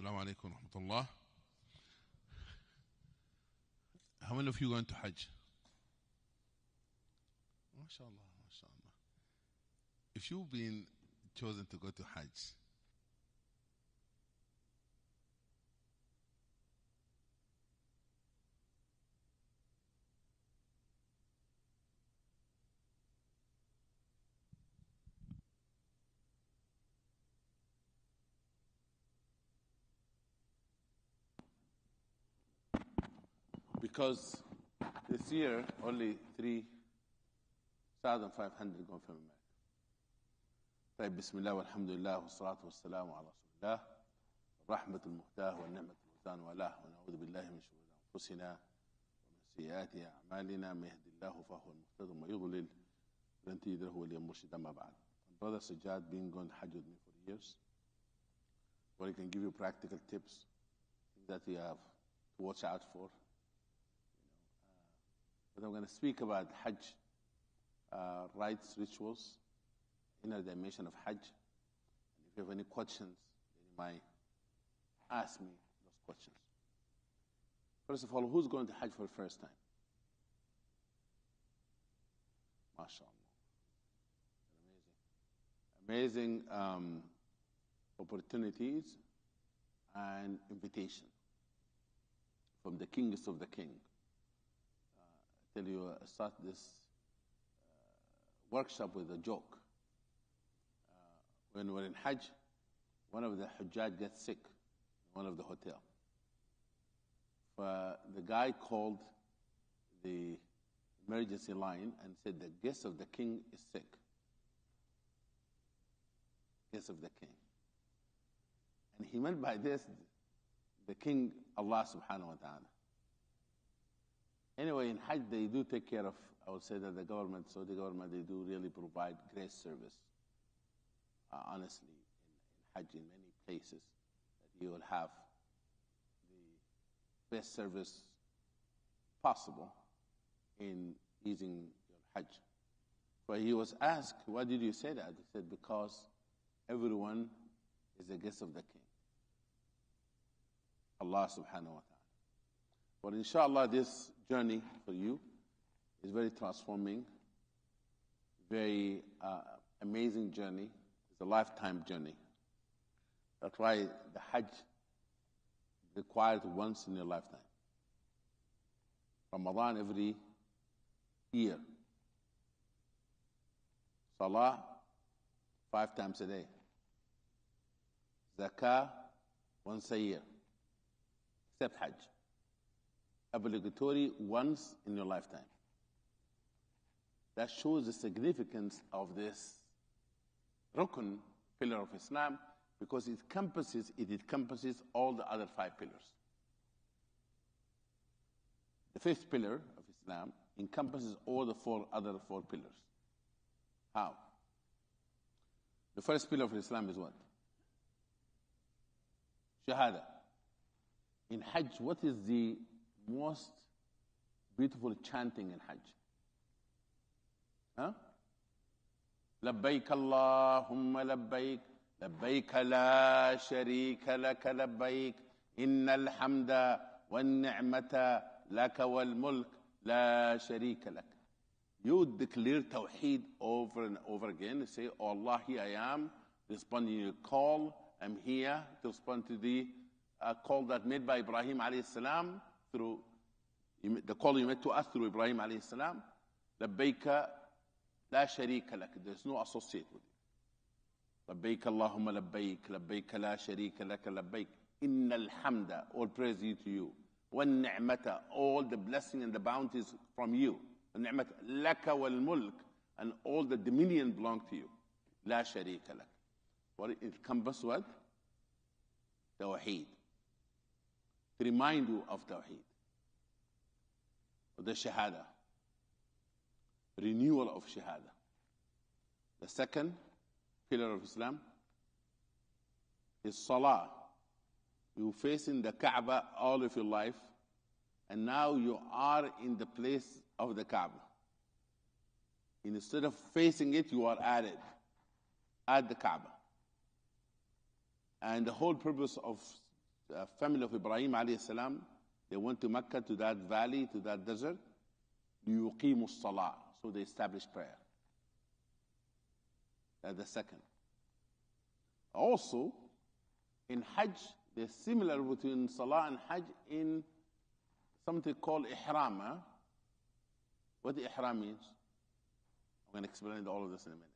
Assalamu alaikum wa rahmatullah. How many of you going to Hajj? MashaAllah, MashaAllah. If you've been chosen to go to Hajj, because this year only 3,500 gone from America. طيب بسم الله والحمد لله والصلاة والسلام على رسول الله الرحمة المهداة والنعمة المهدان والاه ونعوذ بالله من شرور أنفسنا ومن سيئات أعمالنا من يهد الله فهو المهتد ومن يضلل فلن تجد له وليا مرشدا ما بعد. Brother Sajjad been going to Hajj with me for years, where he can give you practical tips that you have to watch out for. But I'm going to speak about Hajj rites, rituals, inner dimension of Hajj. And if you have any questions, then you might ask me those questions. First of all, who's going to Hajj for the first time? MashaAllah. Amazing opportunities and invitation from the kings of the king. I tell you, I start this workshop with a joke. When we're in Hajj, one of the Hujjaj gets sick in one of the hotel. The guy called the emergency line and said the guest of the king is sick. Guest of the king. And he meant by this the king, Allah subhanahu wa ta'ala. Anyway, in Hajj, they do take care of, I would say that the government, Saudi government, they do really provide great service. Honestly, in Hajj, in many places, that you will have the best service possible in easing your Hajj. But he was asked, why did you say that? He said, because everyone is a guest of the king, Allah subhanahu wa ta'ala. But inshallah, this journey for you is very transforming, very amazing journey. It's a lifetime journey. That's why the Hajj required once in your lifetime. Ramadan every year. Salah 5 times a day. Zakah once a year. Except Hajj. Obligatory once in your lifetime. That shows the significance of this rukn, pillar of Islam, because it encompasses all the other 5 pillars. The 5th pillar of Islam encompasses all the other 4 pillars. How? The first pillar of Islam is what? Shahada. In Hajj, what is the most beautiful chanting in Hajj? Huh? لبيك اللهم لبيك لبيك لا شريك لك لبيك إن الحمد والنعمة لك والملك لا شريك لك. You declare Tawheed over and over again. You say, oh Allah, here I am, responding to your call. I'm here to respond to the call that made by Ibrahim alayhi salam, through the call you made to us through Ibrahim alayhi salam. لبيك لا شريك لك. There's no associate with it. لبيك اللهم لبيك لبيك لا شريك لك لبيك إن الحمد, all praise to you. والنعمة, all the blessing and the bounties from you. النعمة لك والملك, and all the dominion belong to you. لا شريك لك. What it encompasses what? Tawheed. To remind you of Tawheed. Of the Shahada. Renewal of Shahada. The second pillar of Islam is Salah. You facing the Kaaba all of your life, and now you are in the place of the Kaaba. Instead of facing it, you are at the Kaaba. And the whole purpose of family of Ibrahim alayhi salam, they went to Mecca, to that valley, to that desert. لِيُقِيمُوا الصَّلَاةِ. So they established prayer. That's the second. Also, in Hajj, there's similar between Salah and Hajj in something called Ihram. Huh? What the Ihram means? I'm going to explain all of this in a minute.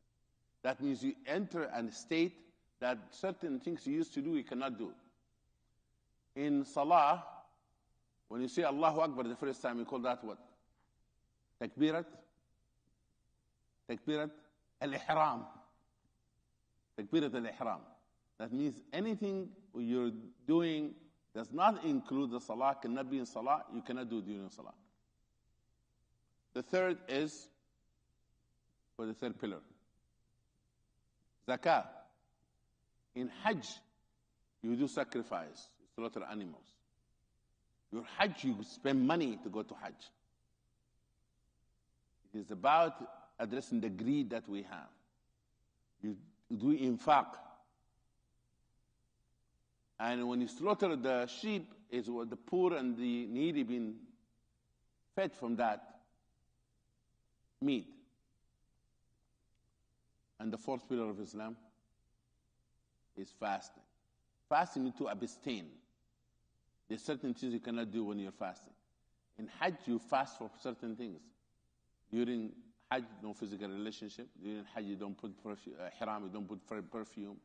That means you enter a state that certain things you used to do, you cannot do. In Salah, when you say Allahu Akbar the first time, you call that what? Takbirat? Takbirat al-Ihram. Takbirat al-Ihram. That means anything you're doing does not include the Salah, cannot be in Salah, you cannot do during Salah. The third is, for the third pillar, Zakah. In Hajj, you do sacrifice, you slaughter animals. Your Hajj, you spend money to go to Hajj. It is about addressing the greed that we have. You do infaq. And when you slaughter the sheep, is what the poor and the needy being fed from that meat. And the fourth pillar of Islam is fasting. Fasting means to abstain. There's certain things you cannot do when you're fasting. In Hajj, you fast for certain things. During Hajj, no physical relationship. During Hajj, you don't put ihram, you don't put perfume.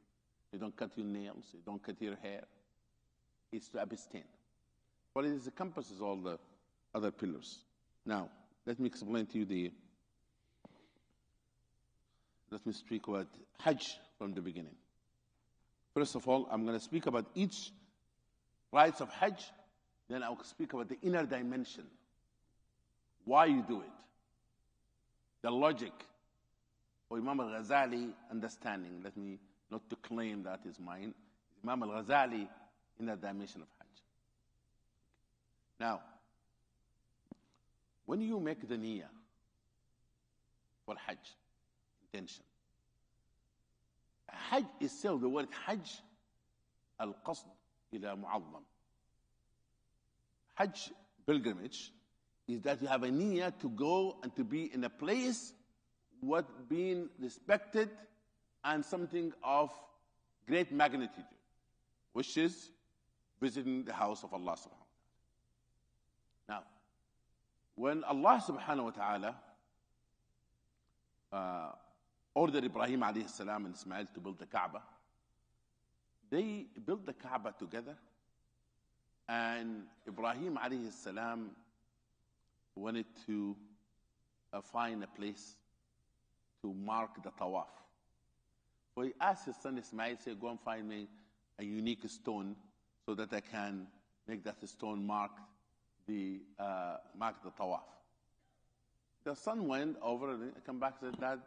You don't cut your nails. You don't cut your hair. It's to abstain. But it encompasses all the other pillars. Now, let me explain to you let me speak about Hajj from the beginning. First of all, I'm going to speak about each rites of Hajj. Then I'll speak about the inner dimension. Why you do it. The logic. Or Imam al-Ghazali understanding. Let me not to claim that is mine. Imam al-Ghazali inner dimension of Hajj. Now, when you make the niyyah for Hajj, intention. Hajj itself, the word Hajj, al-qasd ila mu'azzam. Hajj, pilgrimage, is that you have a niyyah to go and to be in a place what being respected and something of great magnitude, which is visiting the house of Allah subhanahu wa ta'ala. Now, when Allah subhanahu wa ta'ala ordered Ibrahim alayhi salam and Ismail to build the Kaaba, they built the Kaaba together, and Ibrahim alayhi salam wanted to find a place to mark the Tawaf. So he asked his son Ismail, said, go and find me a unique stone so that I can make that stone mark the Tawaf. The son went over and came back and said, Dad,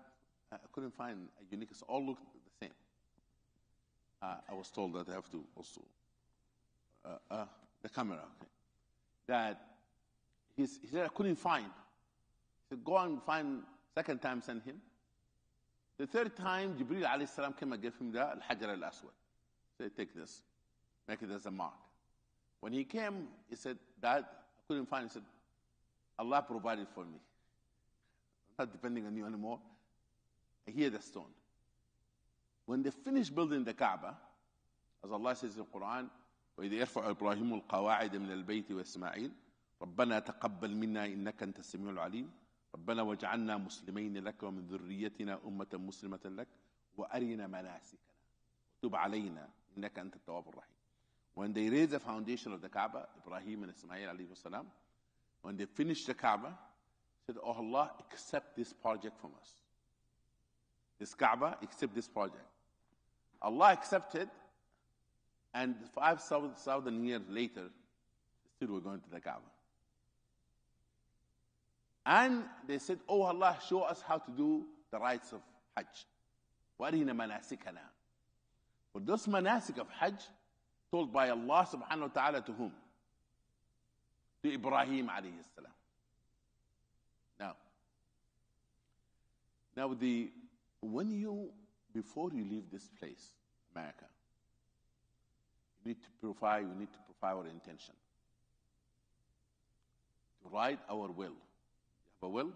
I couldn't find a unique stone. All looked the same. I was told that I have to also, the camera, okay. That he said, I couldn't find. He said, go and find, second time send him. The third time, Jibreel alayhi salam came and gave him the al-Hajar al-Aswad. He said, take this, make it as a mark. When he came, he said, Dad, I couldn't find it. He said, Allah provided for me. I'm not depending on you anymore. Here the stone. When they finished building the Kaaba, as Allah says in the Quran, وَإِذْ يَرْفَعُ إِبْرَاهِيمُ الْقَوَاعِدَ مِنَ الْبَيْتِ وَإِسْمَاعِيلُ رَبَّنَا تَقَبَّلْ مِنَّا إِنَّكَ أَنْتَ السَّمِيعُ الْعَلِيمُ رَبَّنَا وَاجْعَلْنَا مُسْلِمَيْنِ لَكَ وَمِنْ ذُرِّيَّتِنَا أُمَّةً مُسْلِمَةً لَكَ وَأَرِنَا مَنَاسِكَنَا وَتُبْ عَلَيْنَا إِنَّكَ أَنْتَ التَّوَّابُ الرَّحِيمُ. When they raised the foundation of the Kaaba, Ibrahim and Ismail alayhi salam, when they finished the Kaaba, said, oh Allah, accept this project from us. This Kaaba, accept this project. Allah accepted, and 5,000 years later, still we're going to the Kaaba. And they said, oh Allah, show us how to do the rites of Hajj. وَأَرِنَا مَنَاسِكَنَا. But those manasik of Hajj, told by Allah subhanahu wa ta'ala to whom? To Ibrahim alayhi salam. Now before you leave this place, America, we need to purify our intention. To write our will. You have a will?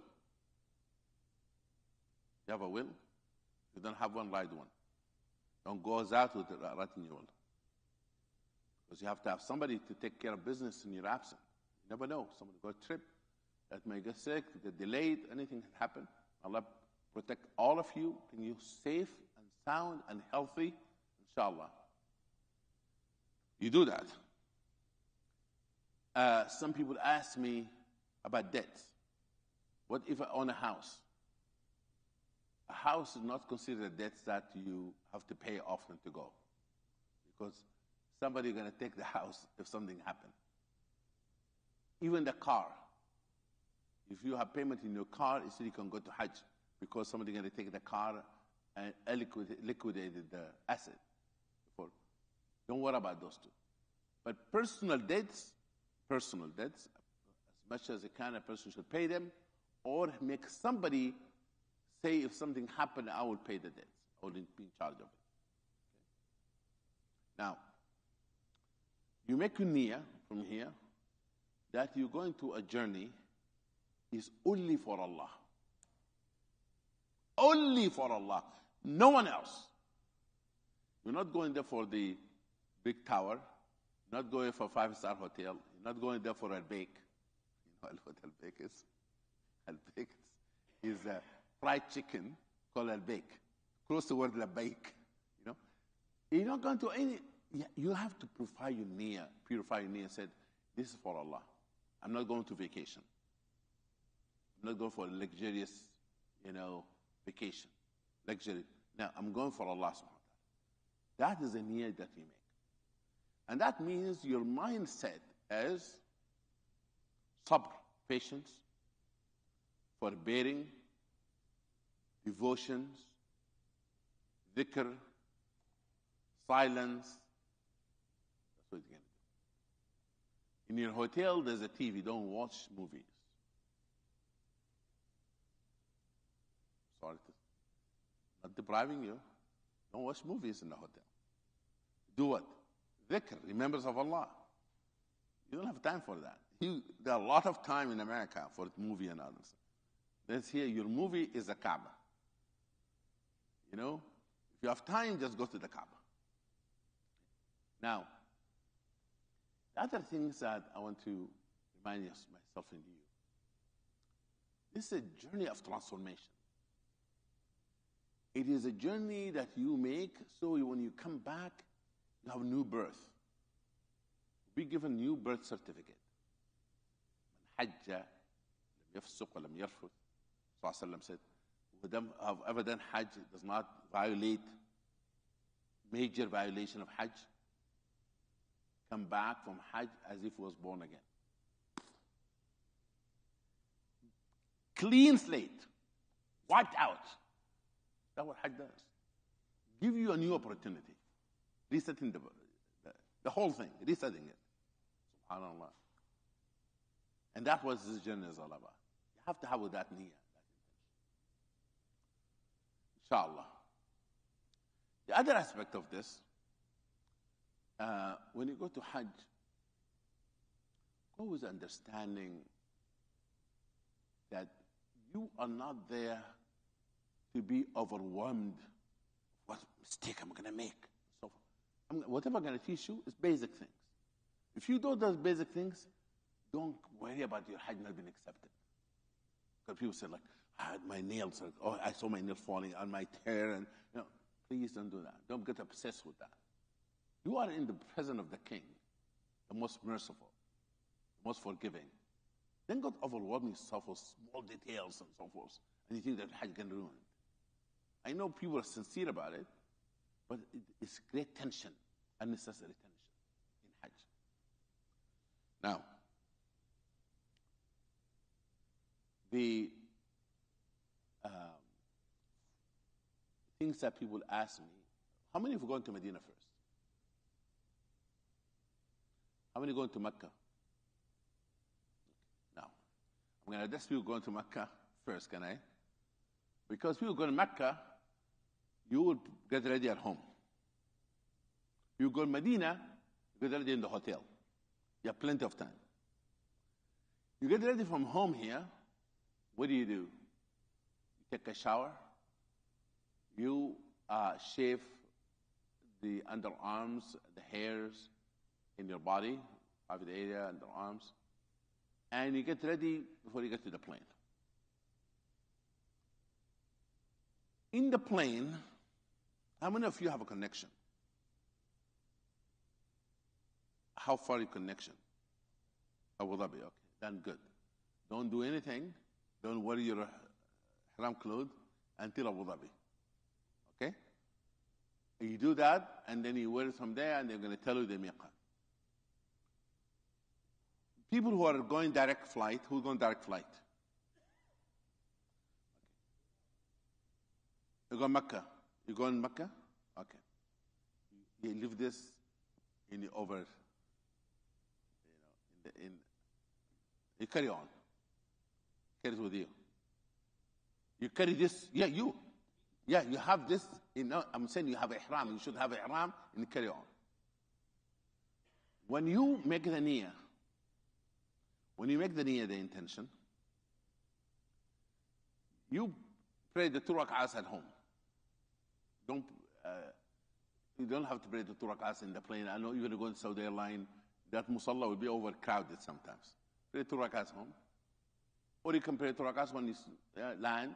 You have a will? If you don't have one, write one. Don't go out with writing your will. Because you have to have somebody to take care of business in your absence. You never know. Somebody got a trip that may get sick, get delayed, anything can happen. Allah protect all of you, and you safe and sound and healthy, inshallah. You do that. Some people ask me about debts. What if I own a house? A house is not considered a debt that you have to pay often to go. Because somebody is going to take the house if something happens. Even the car. If you have payment in your car, you can go to Hajj because somebody is going to take the car and liquidated the asset. Don't worry about those two. But personal debts, as much as a person should pay them, or make somebody say, if something happened, I will pay the debts. I will be in charge of it. Okay. Now, you make a niyyah from here that you're going to a journey is only for Allah. Only for Allah. No one else. You're not going there for the big tower. You're not going for a 5-star hotel. You're not going there for al-bake. You know what al-bake is? Al-bake is a fried chicken called al-bake. Close to the word al-bake. You know? You're not going to any... You have to purify your niyyah. Said, this is for Allah. I'm not going to vacation. I'm not going for a luxurious, vacation. Luxury. Now, I'm going for Allah subhanahu wa ta'ala. That is a niyyah that you make. And that means your mindset is sabr, patience, forbearing, devotions, dhikr, silence. That's what you're going to do. In your hotel, there's a TV. Don't watch movies. Sorry, not depriving you. Don't watch movies in the hotel. Do what? Dhikr, remembrance of Allah. You don't have time for that. There are a lot of time in America for movie and others. Let's hear your movie is the Kaaba. If you have time, just go to the Kaaba. Now, the other things that I want to remind myself and you. This is a journey of transformation. It is a journey that you make so when you come back, you have a new birth. Be given new birth certificate. Man hajja lam yafsuq wa lam yarfuth. Sallallahu said, who have ever done Hajj does not violate major violation of Hajj. Come back from Hajj as if he was born again. Clean slate, wiped out. That's what Hajj does. Give you a new opportunity. Resetting the whole thing, resetting it. SubhanAllah. And that's what this journey is all about. You have to have with that niyyah, that intention. Inshallah. The other aspect of this, when you go to Hajj, go with understanding that you are not there to be overwhelmed. What mistake am I going to make? So, whatever I'm going to teach you is basic things. If you do those basic things, don't worry about your Hajj not being accepted. Because people say, my nails, I saw my nails falling on my hair, and please don't do that. Don't get obsessed with that. You are in the presence of the King, the most merciful, the most forgiving. Then God overwhelming yourself with small details and so forth, and you think that Hajj can ruin it. I know people are sincere about it, but it's great tension, unnecessary tension in Hajj. Now, the things that people ask me, how many have gone to Medina first? How many going to Mecca? Now, I'm going to address people going to Mecca first, can I? Because people go to Mecca, you will get ready at home. You go to Medina, You get ready in the hotel. You have plenty of time. You get ready from home here. What do? You take a shower. You shave the underarms, the hairs in your body, private area, underarms, and you get ready before you get to the plane. In the plane, how many of you have a connection? How far is connection? Abu Dhabi, okay, then good. Don't do anything. Don't wear your ihram clothes until Abu Dhabi. Okay? You do that, and then you wear it from there, and they're going to tell you the miqat. People who are going direct flight, who's going direct flight? You go Mecca. You go in Mecca? Okay. You leave this in the over, you carry on. Carry it with you. You carry this, you have this, I'm saying you have ihram, you should have ihram, and you carry on. When you make the niyyah, the intention, you pray the 2 rak'ahs at home. You don't have to pray the 2 rak'ahs in the plane. I know you're going to go in Saudi Airline, that musalla will be overcrowded sometimes. Pray 2 rak'ahs home. Or you can pray 2 rak'ahs when you land.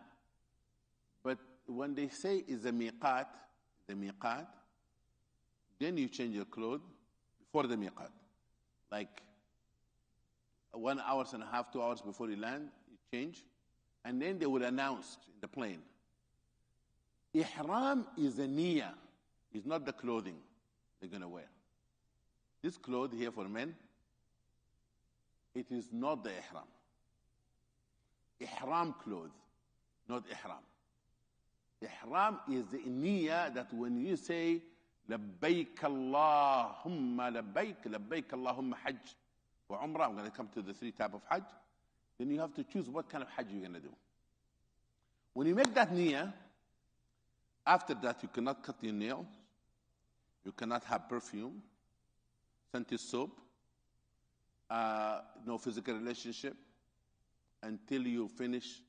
But when they say is the miqat, then you change your clothes before the miqat. Like 1 hour and a half, 2 hours before you land, you change. And then they will announce in the plane. Ihram is a niyyah. It's not the clothing they're going to wear. This cloth here for men, it is not the ihram. Ihram clothes, not ihram. Ihram is the niyyah that when you say, labbaik Allahumma labbaik, labbaik Allahumma hajj or umrah, I'm going to come to the 3 types of hajj, then you have to choose what kind of hajj you're going to do. When you make that niyyah, after that you cannot cut your nails, you cannot have perfume, scented soap, no physical relationship until you finish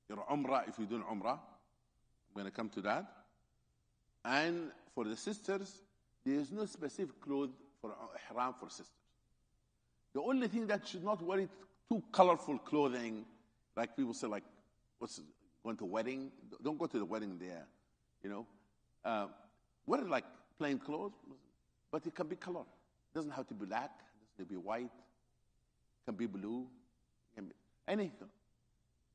your umrah, if you do umrah. I'm going to come to that. And for the sisters, there is no specific clothes for ihram for sisters. The only thing that should not wear it too colorful clothing, like people say, like, going to wedding? Don't go to the wedding there, Wear it like plain clothes, but it can be color. It doesn't have to be black. It doesn't have to be white. It can be blue. It can be anything.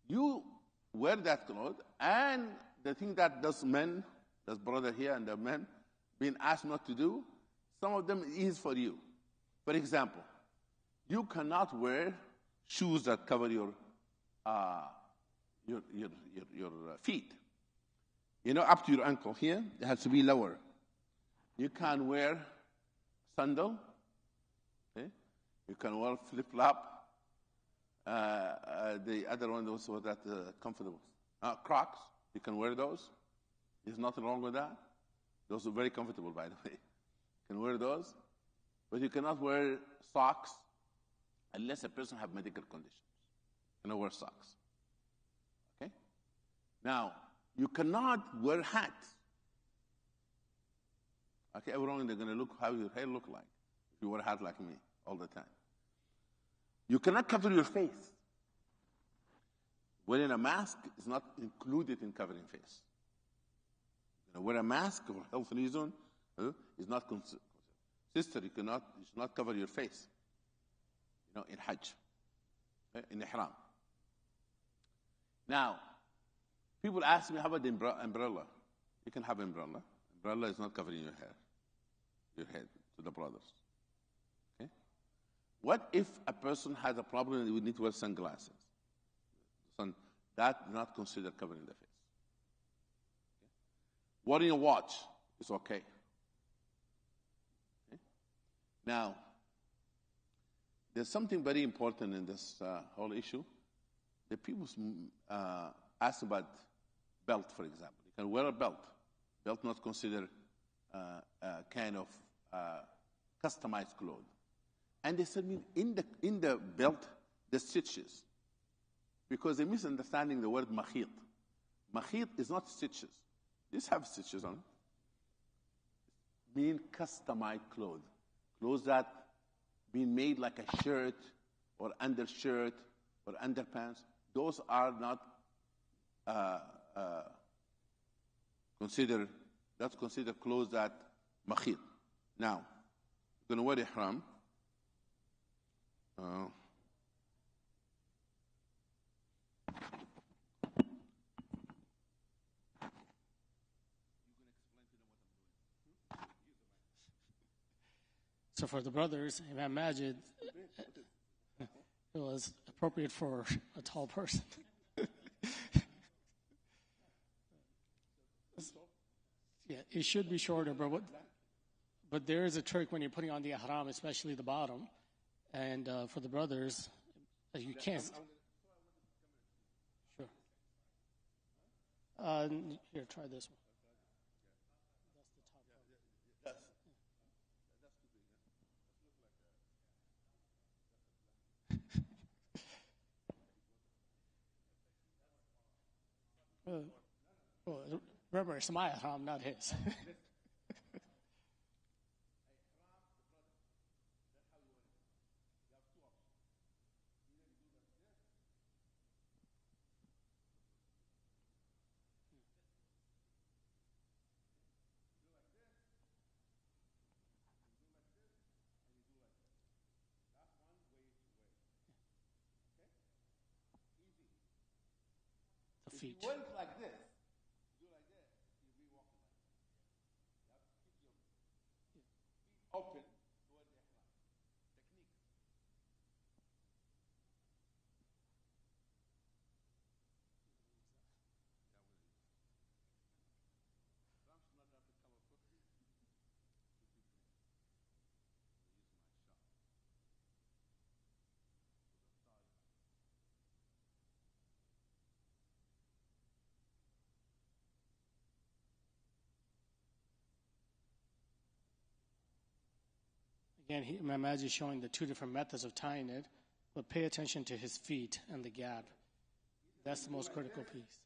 You wear that clothes, and the thing that does men, does brother here and the men, being asked not to do, some of them is for you. For example, you cannot wear shoes that cover your feet. Up to your ankle here, it has to be lower. You can't wear sandal. Okay? You can wear flip-flop. The other one also that comfortable. Crocs, you can wear those. There's nothing wrong with that. Those are very comfortable, by the way. You can wear those. But you cannot wear socks unless a person has medical conditions. You cannot wear socks. Okay? Now, you cannot wear hats. Okay, everyone, they're going to look how your hair look like if you wear a hat like me all the time. You cannot cover your face. Wearing a mask is not included in covering face. Wear a mask for health reason is not considered. Sister, you should not cover your face. In Hajj, in Ihram. Now, people ask me, how about the umbrella? You can have umbrella. Umbrella is not covering your head, to the brothers. Okay? What if a person has a problem and we need to wear sunglasses? That is not considered covering the face. Okay? Wearing a watch is okay. Okay? Now, there's something very important in this whole issue. The people ask about belt, for example. You can wear a belt. Belt not considered kind of customized clothes. And they said, in the belt, the stitches. Because they're misunderstanding the word makhit. Makhit is not stitches. These have stitches on it. Mean customized clothes. Clothes that been made like a shirt or undershirt or underpants. Those are not considered clothes that makhit. Now, you're going to wear ihram. So for the brothers, Imam Majid, it was appropriate for a tall person. Yeah, it should be shorter, but there is a trick when you're putting on the ihram, especially the bottom. And for the brothers, you can't. Sure. Here, try this one. Well, remember, it's my ihram, not his. The feet. If you went like this, do like this, you'll be walking like this. You have to keep your feet open toward the ihram. Technique. Ihram should not have to cover quickly. Again, Imam Majid is showing the two different methods of tying it, but pay attention to his feet and the gap. That's the most critical piece.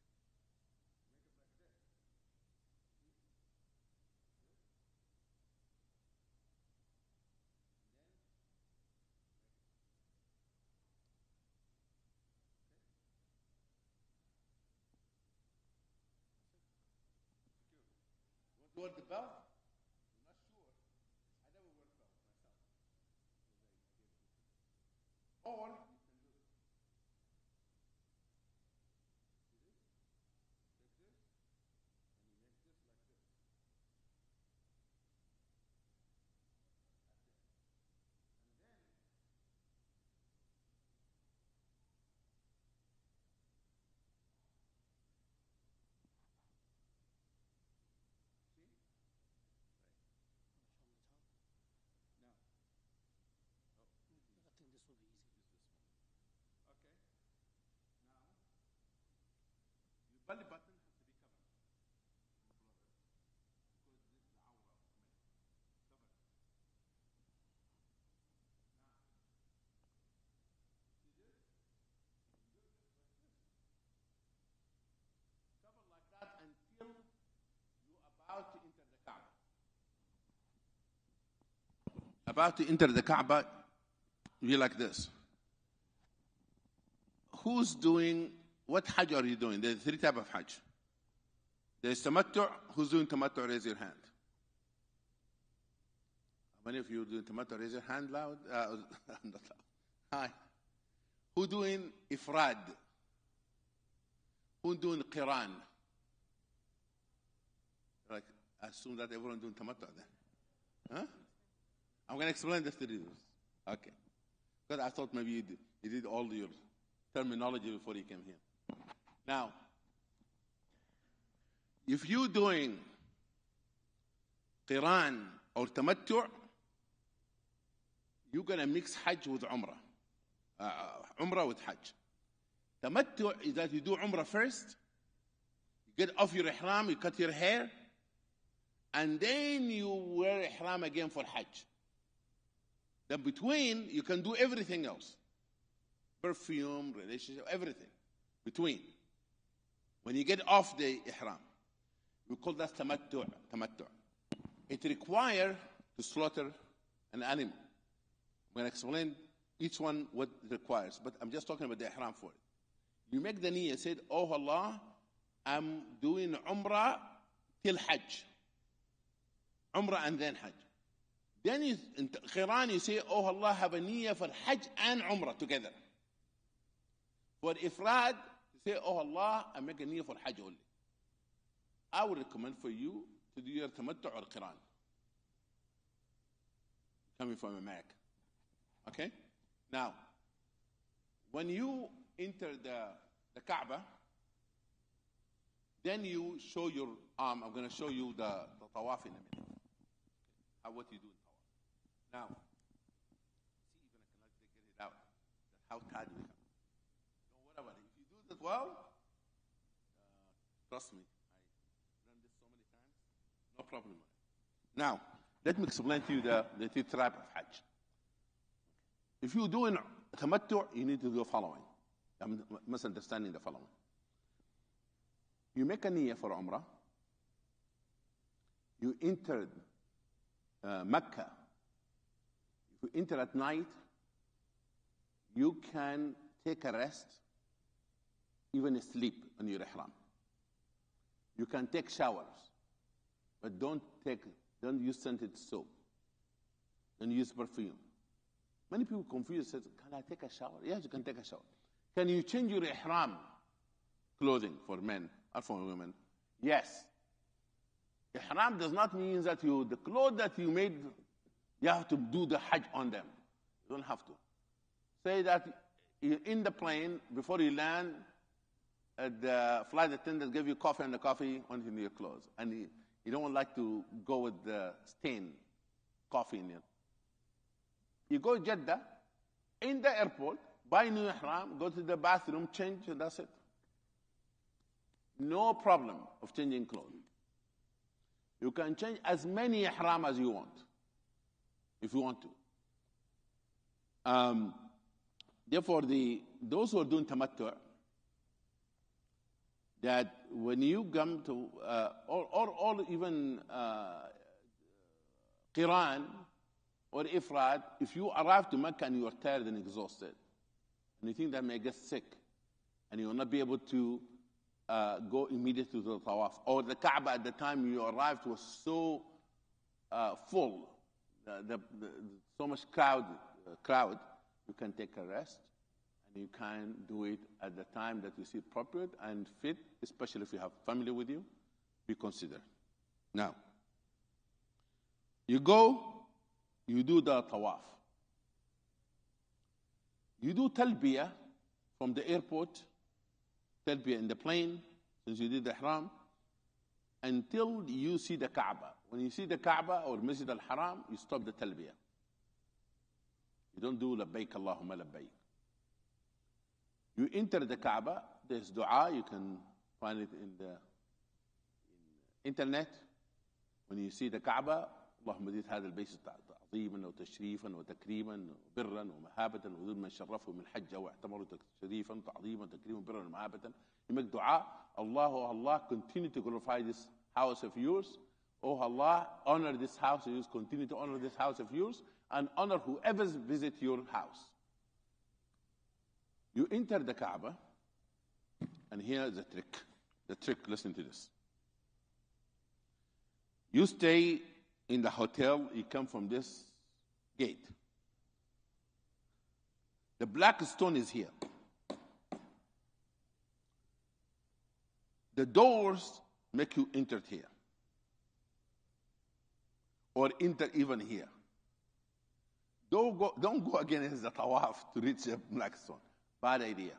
Toward the belt? I'm not sure. I never wore belt myself. Or you can do this. See this? Take this, and you make this like this. That's it. And then now. I think this will be easy. Okay. Now, your belly button has to be covered. Because this is the awra of men. Cover it. Now, see this? You do this like this. Cover like that until you're about to enter the Kaaba. About to enter the Kaaba, you're like this. Who's doing, what Hajj are you doing? There's three types of Hajj. There's Tamattu'. Who's doing Tamattu'? Raise your hand. How many of you doing Tamattu'? Raise your hand loud. Not loud. Hi. Who doing Ifrad? Who doing Qiran? Like, I assume that everyone doing Tamattu' then. Huh? I'm going to explain the three rules. Okay. Because I thought maybe you did all your terminology before you came here. Now, if you're doing Qiran or Tamattu', you're going to mix Hajj with Umrah. Umrah with Hajj. Tamattu' is that you do Umrah first, you get off your Ihram, you cut your hair, and then you wear Ihram again for Hajj. Then between, you can do everything else. Perfume, relationship, everything. Between. When you get off the ihram, we call that tamattu'. It requires to slaughter an animal. I'm going to explain each one what it requires, but I'm just talking about the ihram for it. You make the niyyah, said, oh Allah, I'm doing umrah till Hajj. Umrah and then Hajj. Then in Qiran you say, oh Allah, have a niyyah for Hajj and Umrah together. For Ifrad, you say, oh Allah, I make a niyyah for Hajj only. I would recommend for you to do your tamattu' or Qiran. Coming from America. Okay? Now, when you enter the Kaaba, then you show your arm. I'm going to show you the Tawaf in a minute. What you do in Tawaf. Now, see, even I cannot get it out. How tired we become. Don't worry about it. If you do that well, trust me, I've done this so many times. No problem. Now, let me explain to you the three types of Hajj. If you're doing tamattu', you need to do the following. I'm misunderstanding the following. You make a niyyah for Umrah. You enter Mecca. If you enter at night, you can take a rest, even sleep on your ihram. You can take showers, but don't use scented soap. Don't use perfume. Many people confuse, says, can I take a shower? Yes, you can take a shower. Can you change your ihram clothing for men or for women? Yes. Ihram does not mean that the clothes that you made, you have to do the Hajj on them. You don't have to. Say that in the plane, before you land, the flight attendant give you coffee and the coffee went into your clothes. And you don't like to go with the stain coffee in it. You go Jeddah, in the airport, buy new ihram, go to the bathroom, change, and that's it. No problem of changing clothes. You can change as many ihram as you want, if you want to. Therefore, those who are doing tamattu', that when you come to, or even Qiran or Ifrad, if you arrive to Mecca and you are tired and exhausted, and you think that may get sick, and you will not be able to go immediately to the Tawaf, or the Kaaba at the time you arrived was so full, so much crowd, you can take a rest, and you can do it at the time that you see appropriate and fit, especially if you have family with you, be considered. Now, you go, you do the Tawaf. You do Talbiyah from the airport, Talbiyah in the plane, since you did the Ihram, until you see the Kaaba. When you see the Kaaba or Masjid al-Haram, you stop the Talbiyah. You don't do Labbaik Allahumma Labbaik. You enter the Kaaba, there's dua, you can find it in the internet. When you see the Kaaba, اللهم زد هذا البيت تعظيما وتشريفا وتكريما وبرا ومهابة وذل من شرفه من حج واعتمر تشريفا تعظيما وتكريما وبرا ومهابة. You make dua, Allah, continue to glorify this house of yours. Oh Allah, honor this house of yours, continue to honor this house of yours, and honor whoever visits your house. You enter the Kaaba, and here is the trick. The trick, listen to this. You stay in the hotel, you come from this gate. The black stone is here. The doors make you enter here. Or enter even here. Don't go against the Tawaf to reach the black stone. Bad idea.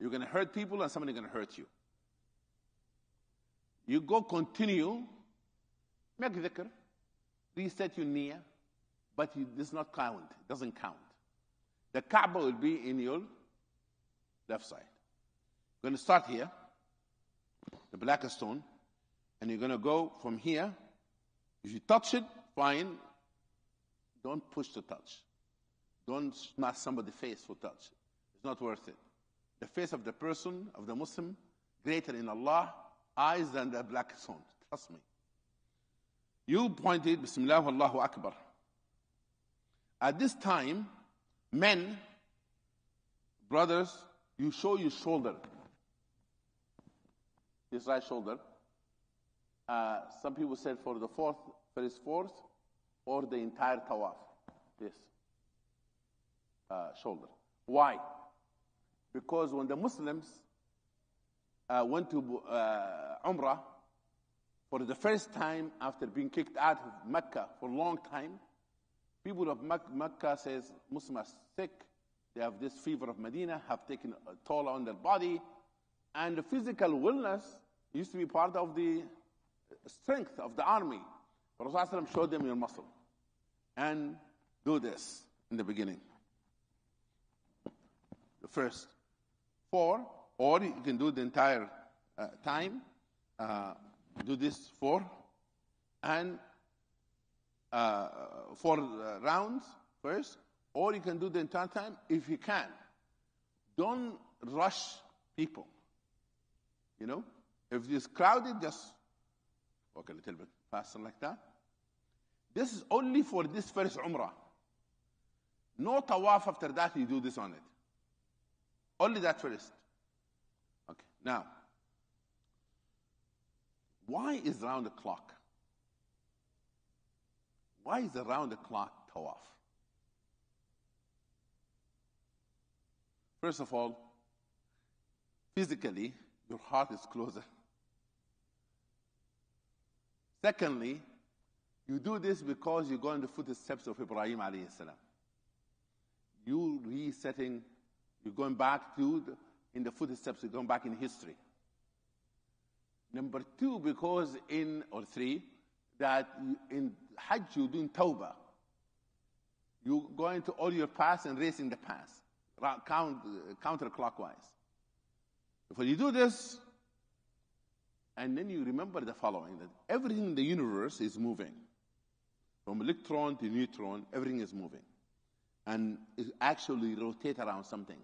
You're going to hurt people and somebody's going to hurt you. You go continue, make dhikr, reset your niyyah, but it does not count. It doesn't count. The Kaaba will be in your left side. You're going to start here, the black stone, and you're going to go from here. If you touch it, fine. Don't push to touch. Don't smash somebody's face for touch. It's not worth it. The face of the person, of the Muslim, greater in Allah eyes than the black stone. Trust me. You pointed, Bismillah, Allahu Akbar. At this time, men, brothers, you show your shoulder. This right shoulder. Some people said for the first fourth, or the entire tawaf. This shoulder. Why? Because when the Muslims went to Umrah for the first time after being kicked out of Mecca for a long time, people of Mecca says Muslims are sick. They have this fever of Medina, have taken a toll on their body, and the physical wellness used to be part of the strength of the army. Rasulullah showed them your muscle, and do this in the beginning. The first 4, or you can do the entire time. Do this 4 and 4 rounds first, or you can do the entire time if you can. Don't rush people. You know, if it's crowded, just walk a little bit faster like that. This is only for this first Umrah. No tawaf after that, you do this on it. Only that first. Okay, now, why is round the clock? Why is the round the clock tawaf? First of all, physically, your heart is closer. Secondly, you do this because you go in the footsteps of Ibrahim alayhi salam. You resetting, you're going back to in the footsteps, you're going back in history. Number 2, because or 3, that in Hajj you're doing tawbah. You go into all your past and racing the past, counterclockwise. If you do this, and then you remember the following, that everything in the universe is moving. From electron to neutron, everything is moving. And it actually rotate around something,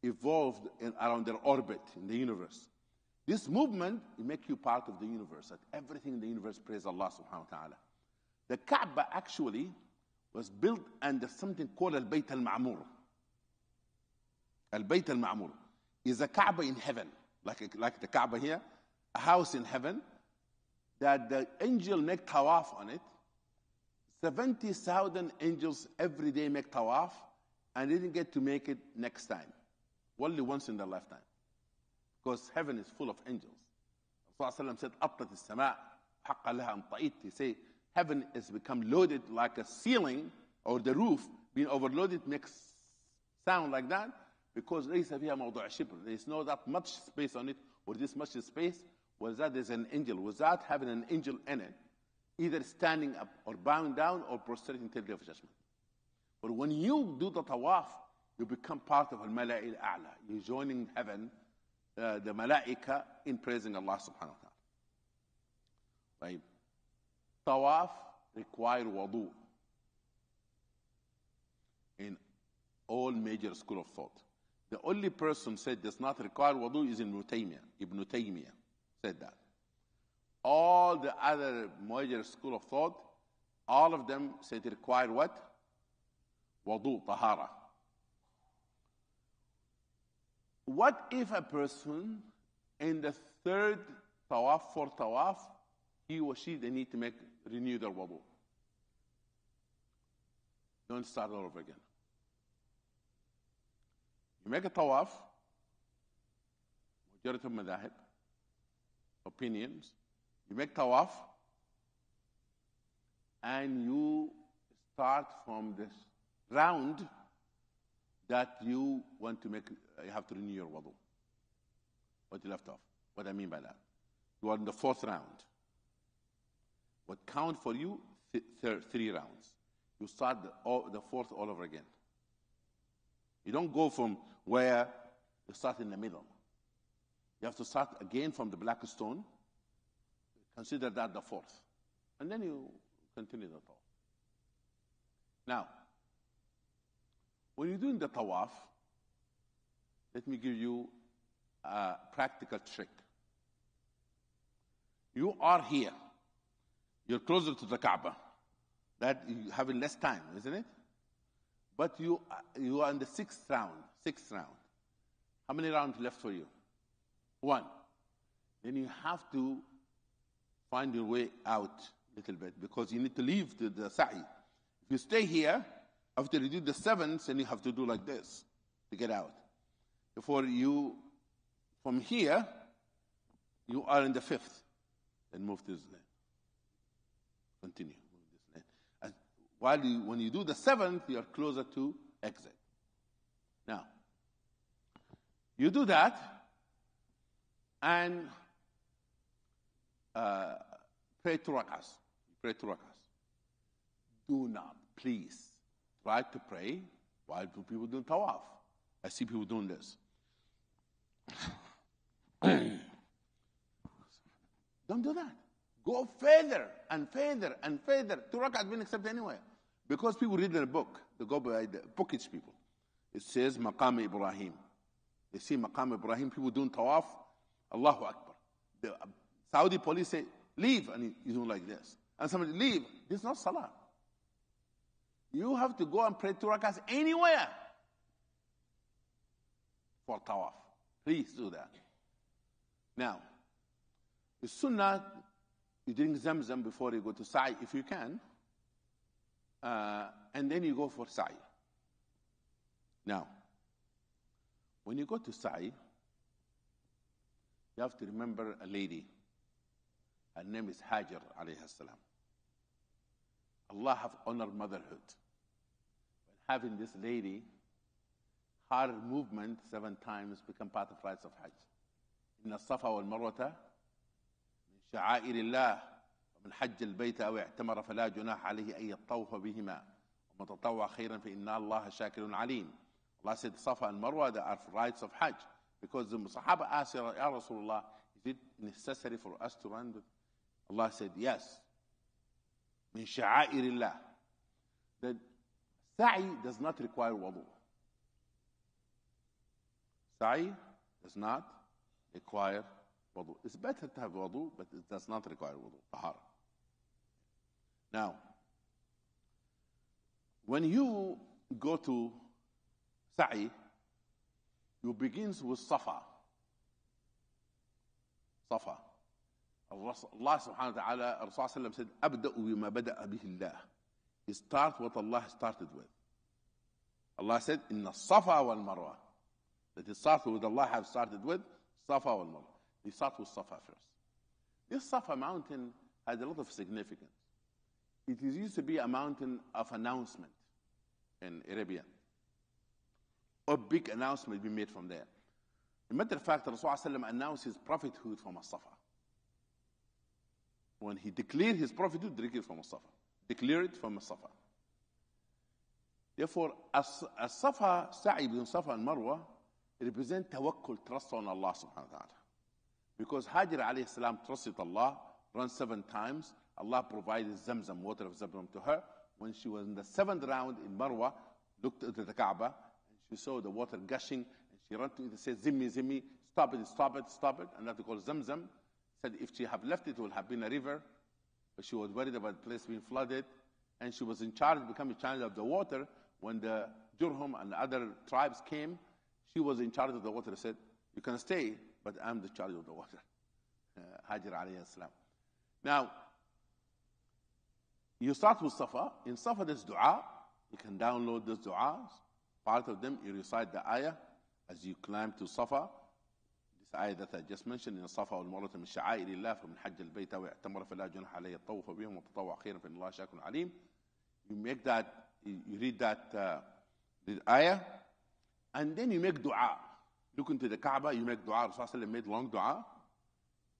evolved around their orbit in the universe. This movement will make you part of the universe. That everything in the universe praise Allah subhanahu wa ta'ala. The Kaaba actually was built under something called Al-Bayt Al-Ma'mur. Al-Bayt Al-Ma'mur is a Kaaba in heaven, like the Kaaba here, a house in heaven, that the angel make tawaf on it. 70,000 angels every day make tawaf, and didn't get to make it next time. Only once in their lifetime. Because heaven is full of angels. Rasulullah said, أَطَّتِ السَّمَاء حَقَّ لَهَا أَن طَئِتِ. He say, heaven has become loaded like a ceiling, or the roof being overloaded makes sound like that, because لَيْسَ فِيهَا مَوْضُعَ شِبْرٍ. There is no that much space on it, or this much space, was that there's an angel. Without having an angel in it, either standing up, or bowing down, or prostrating until the day of judgment. But when you do the tawaf, you become part of al-Mala'i al-A'la. You're joining heaven, the Malaika, in praising Allah subhanahu wa ta'ala. Right? Tawaf require wudu in all major school of thought. The only person said does not require wudu is Ibn Taymiyyah said that. All the other major school of thought, all of them said it require what? Wudu, tahara. What if a person in the 3rd tawaf, 4th tawaf, he or she, they need to renew their wudu? Don't start all over again. You make a tawaf, majority of madahib, opinions, you make tawaf, and you start from this round that you want to make, you have to renew your wudu. What you left off. What I mean by that. You are in the 4th round. What count for you, 3 rounds. You start the 4th all over again. You don't go from where you start in the middle. You have to start again from the black stone. Consider that the 4th. And then you continue the thought. Now, when you're doing the Tawaf, let me give you a practical trick. You are here. You're closer to the Kaaba. That you have less time, isn't it? But you are in the sixth round. How many rounds left for you? 1. Then you have to find your way out a little bit because you need to leave the sa'i. If you stay here, after you do the 7th, then you have to do like this to get out. From here, you are in the 5th. Then move to this lane. Continue. Move this lane. And when you do the 7th, you are closer to exit. Now, you do that, and pray 2 rak'ahs. Pray 2 rak'ahs. Do not, please, try to pray while people do Tawaf. I see people doing this. Don't do that. Go further and further and further. 2 rak'ahs been accepted anywhere. Because people read in a book. They go by the bookish people. It says Maqam Ibrahim. They see Maqam Ibrahim, people doing Tawaf. Allahu Akbar. The Saudi police say, leave. And you do like this. And somebody, leave. This is not Salah. You have to go and pray 2 rak'ahs anywhere for Tawaf. Please do that. Now, the Sunnah, you drink Zamzam before you go to Sa'i, if you can. And then you go for Sa'i. Now, when you go to Sa'i, you have to remember a lady. Her name is Hajar, alayhi salam. Allah have honored motherhood. By having this lady, her movement 7 times become part of rites of Hajj. إن الصفا والمروة من شعائر الله ومن حج البيت أو اعتمر فلا جناح عليه أن يطوف بهما ومن تطوع خيرا فإن الله شاكر عليم. Allah said Safa and Marwa, they are rites of Hajj. Because the Sahaba asked, Ya Rasulullah, is it necessary for us to run? Allah said, yes. من شعائر الله. That Sa'i does not require wudu. Sa'i does not require wudu. It's better to have wudu, but it does not require wudu. Tahara. Now, when you go to Sa'i, you begins with Safa. Safa. Allah subhanahu wa ta'ala, Rasulullah said, أَبْدَأُ بِمَا بَدَأَ بِهِ اللَّهِ. You start what Allah started with. Allah said, إِنَّ الصَّفَا وَالْمَرْوَةِ. That it starts with Allah have started with Safa wal Marwa. We start with Safa first. This Safa mountain has a lot of significance. It used to be a mountain of announcement in Arabia. A big announcement be made from there. As a matter of fact, Rasulullah announced his prophethood from Safa. When he declared his prophethood, declared from Safa. Declare it from Safa. Therefore, as Safa, Sa'i between Safa and Marwa, represent tawakkul, trust on Allah subhanahu wa ta'ala. Because Hajar alayhi salam trusted Allah, ran 7 times. Allah provided Zamzam, water of Zamzam to her. When she was in the 7th round in Marwa, looked at the Kaaba, and she saw the water gushing, and she ran to it and said, Zimmi, Zimmi, stop it, stop it, stop it. And that called Zamzam. Said if she had left it, it would have been a river. But she was worried about the place being flooded. And she was in charge, becoming in charge of the water. When the Jurhum and the other tribes came, she was in charge of the water. Said, you can stay, but I'm the charge of the water. Hajar alayhi salam. Now, you start with Safa. In Safa, there's dua. You can download those du'as. Part of them, you recite the ayah as you climb to Safa. This ayah that I just mentioned, in Safa wal-Marwa min sha'airillah faman hajja al-bayta wa i'tamara fala junaha alayhi at-tawaf bihim wa tatawwa khayran fa inna Allaha shakurun alim. You make that, you read that the ayah, and then you make dua. Look into the Kaaba, you make dua. Rasulullah made long dua,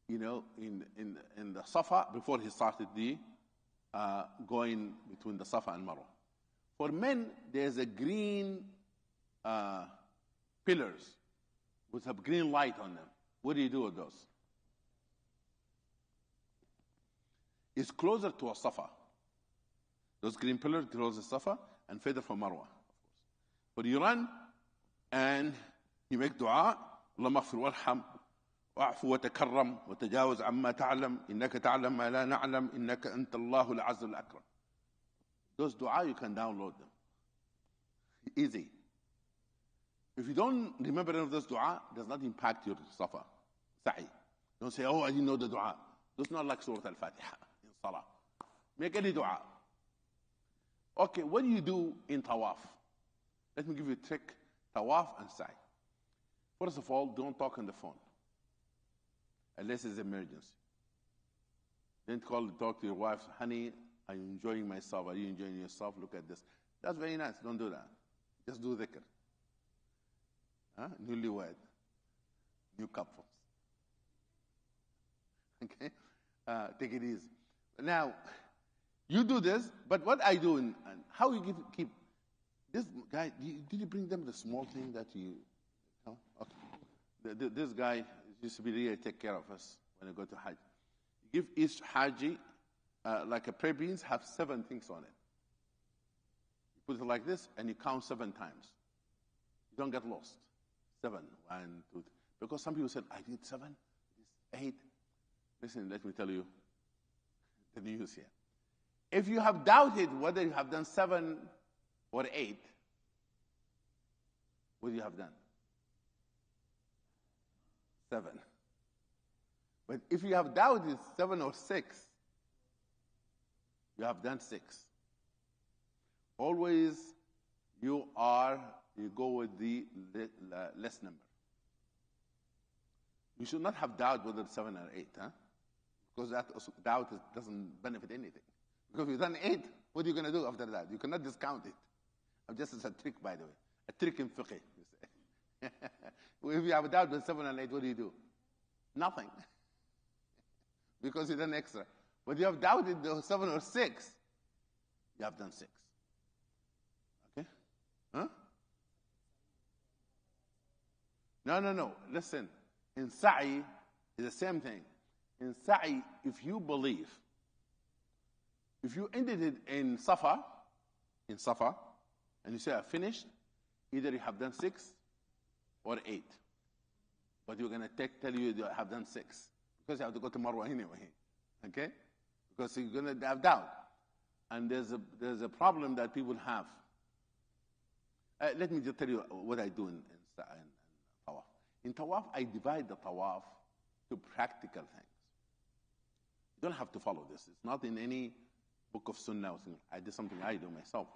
you know, in the Safa before he started the going between the Safa and Marwa. For men, there's a green pillars with a green light on them. What do you do with those? It's closer to a Safa. Those green pillars close to Safa, and further from Marwa, of course. But you run and you make dua, اللهم اغفر وارحم واعفو وتكرم وتجاوز عما تعلم إنك تعلم ما لا نعلم إنك أنت الله العز الأكرم. Those dua, you can download them. Easy. If you don't remember any of those dua, it does not impact your safa, sa'i. Don't say, oh, I didn't know the dua. It's not like Surah Al-Fatiha in Salah. Make any dua. Okay, what do you do in Tawaf? Let me give you a trick. Tawaf and sa'i. First of all, don't talk on the phone. Unless it's an emergency. Then talk to your wife, honey, I'm enjoying myself. Are you enjoying yourself? Look at this. That's very nice. Don't do that. Just do dhikr. Newlywed. New couples. Okay? Take it easy. Now, you do this, but what I do, and how you keep... This guy, did you bring them the small thing that you... No? Okay. This guy used to be really take care of us when I go to Hajj. You give each Haji, like a prayer beans, have 7 things on it. You put it like this, and you count 7 times. You don't get lost. 7, 1, 2, 3. Because some people said, I did 7, 8. Listen, let me tell you the news here. If you have doubted whether you have done 7 or 8, what do you have done? 7. But if you have doubted 7 or 6, you have done 6. Always you go with the less number. You should not have doubt whether it's 7 or 8, because that doubt doesn't benefit anything. Because if you've done 8, what are you going to do after that? You cannot discount it. Just as a trick, by the way. A trick in fiqh, you say. If you have a doubt with 7 and 8, what do? Nothing. Because you done extra. But you have doubted the 7 or 6, you have done 6. Okay? Huh? No. Listen. In sa'i, it's the same thing. In sa'i, if you believe, if you ended it in Safa, and you say, I finished, either you have done 6 or 8. But you're going to tell you have done 6. Because you have to go to Marwa anyway. Okay? Because you're going to have doubt. And there's a problem that people have. Let me just tell you what I do in Tawaf. In Tawaf, I divide the Tawaf to practical things. You don't have to follow this. It's not in any book of Sunnah. I did something I do myself.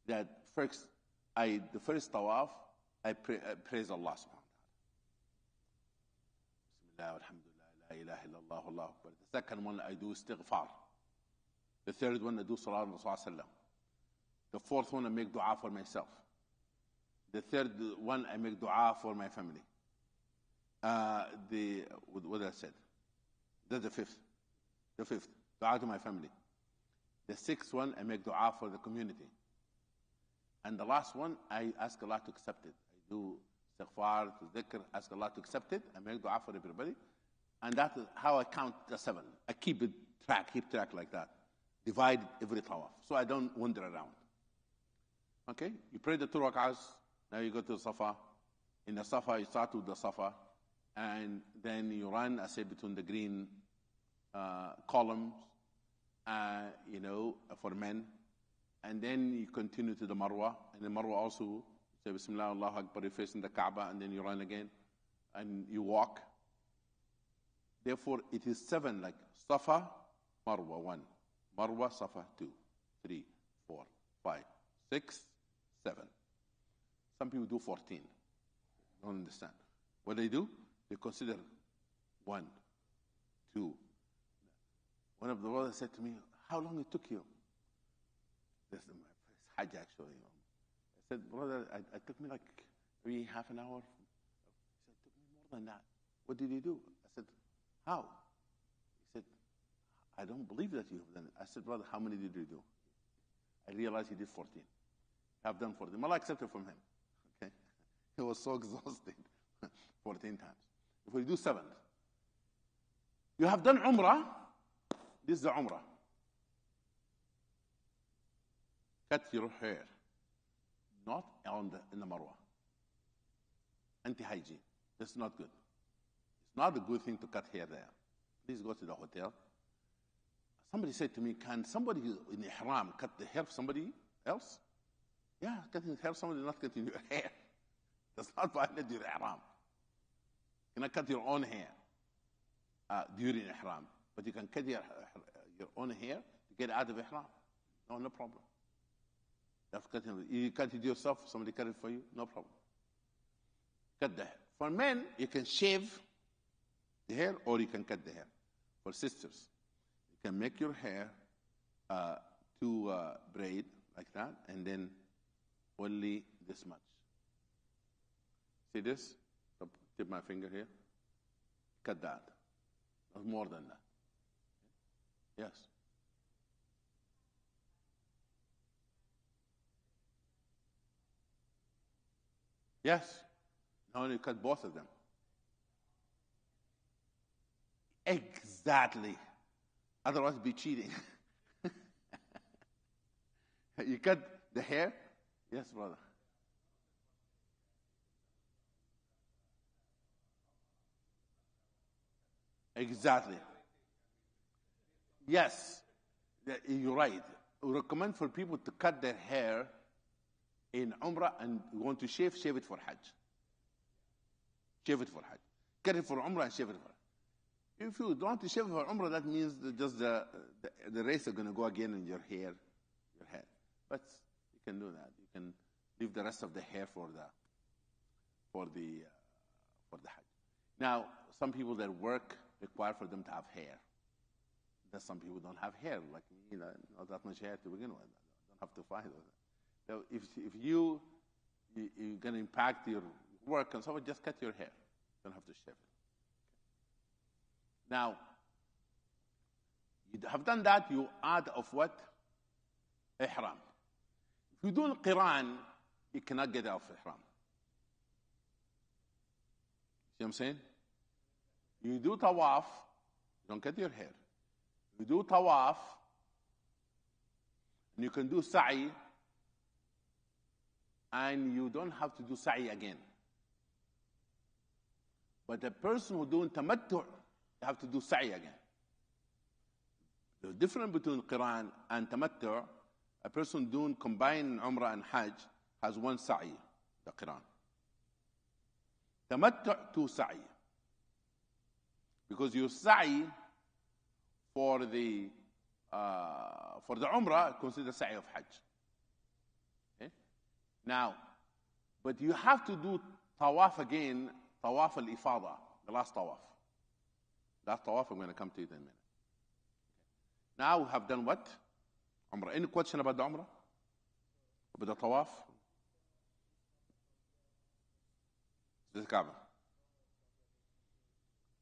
That first, the first Tawaf, I praise Allah subhanahu wa ta'ala. Bismillah, alhamdulillah, la ilaha illallah, Allahu Akbar. The second one, I do istighfar. The third one, I do salat on Rasulullah. The fourth one, I make dua for myself. The third one, I make dua for my family. What I said. That's the fifth. Dua to my family. The sixth one, I make dua for the community. And the last one, I ask Allah to accept it. I do istighfar, dhikr, ask Allah to accept it. I make dua for everybody. And that is how I count the 7. I keep track like that. Divide every tawaf. So I don't wander around. Okay? You pray the 2 rak'ahs. Now you go to the Safa. In the Safa, you start with the Safa. And then you run, I say, between the green columns, for men. And then you continue to the Marwa. And the Marwa also, you say, Bismillah, Allahu Akbar, you're facing the Kaaba, and then you run again. And you walk. Therefore, it is 7, like Safa, Marwa, 1. Marwa, Safa, 2, 3, 4, 5, 6, 7. Some people do 14. Don't understand. What they do, they consider 1, 2. One of the brothers said to me, how long it took you? This is my first Hajj, actually. I said, brother, it took me like maybe half an hour. He said, it took me more than that. What did you do? I said, how? He said, I don't believe that you have done it. I said, brother, how many did you do? I realized he did 14. I've done 14. Allah accepted from him. Okay? He was so exhausted. 14 times. If we do 7, you have done Umrah. This is the Umrah. cut your hair, not in the Marwa. Anti-hygiene. That's not good. It's not a good thing to cut hair there. Please go to the hotel. Somebody said to me, can somebody in Ihram cut the hair of somebody else? Yeah, cutting the hair of somebody, not cutting your hair. That's not violate your Ihram. You cannot cut your own hair during Ihram, but you can cut your own hair to get out of Ihram. No problem. You cut it yourself, somebody cut it for you, no problem. Cut the hair. For men, you can shave the hair or you can cut the hair. For sisters, you can make your hair to braid like that, and then only this much. See this? Tip my finger here. Cut that. Not more than that. Yes. Yes. Now you cut both of them. Exactly. Otherwise, it'd be cheating. You cut the hair? Yes, brother. Exactly. Yes, you're right. We recommend for people to cut their hair in Umrah, and you want to shave it for Hajj. Shave it for Hajj. Cut it for Umrah and shave it for Hajj. If you don't want to shave it for Umrah, that means that just the rays are going to go again in your hair, your head. But you can do that. You can leave the rest of the hair for the Hajj. Now, some people that work require for them to have hair. That some people don't have hair, like me, not that much hair to begin with. Don't have to fight with it. So if you're going to impact your work and so on, just cut your hair. You don't have to shave it. Now, you have done that, you add of what? Ihram. If you do Qiran, you cannot get out of Ihram. See what I'm saying? You do Tawaf, you don't cut your hair. You do Tawaf, and you can do Sa'i, and you don't have to do Sa'i again. But the person who doing Tamattu, you have to do Sa'i again. The difference between Qiran and Tamattu, a person doing combined Umrah and Hajj has one Sa'i, the Qiran. Tamattu, two Sa'i. Because your Sa'i for the Umrah considered Sa'i of Hajj. Okay? Now, but you have to do Tawaf again, Tawaf al-Ifada, the last Tawaf. That Tawaf, I'm going to come to it in a minute. Now we have done what? Umrah. Any question about the Umrah? About the Tawaf? This is Kaaba.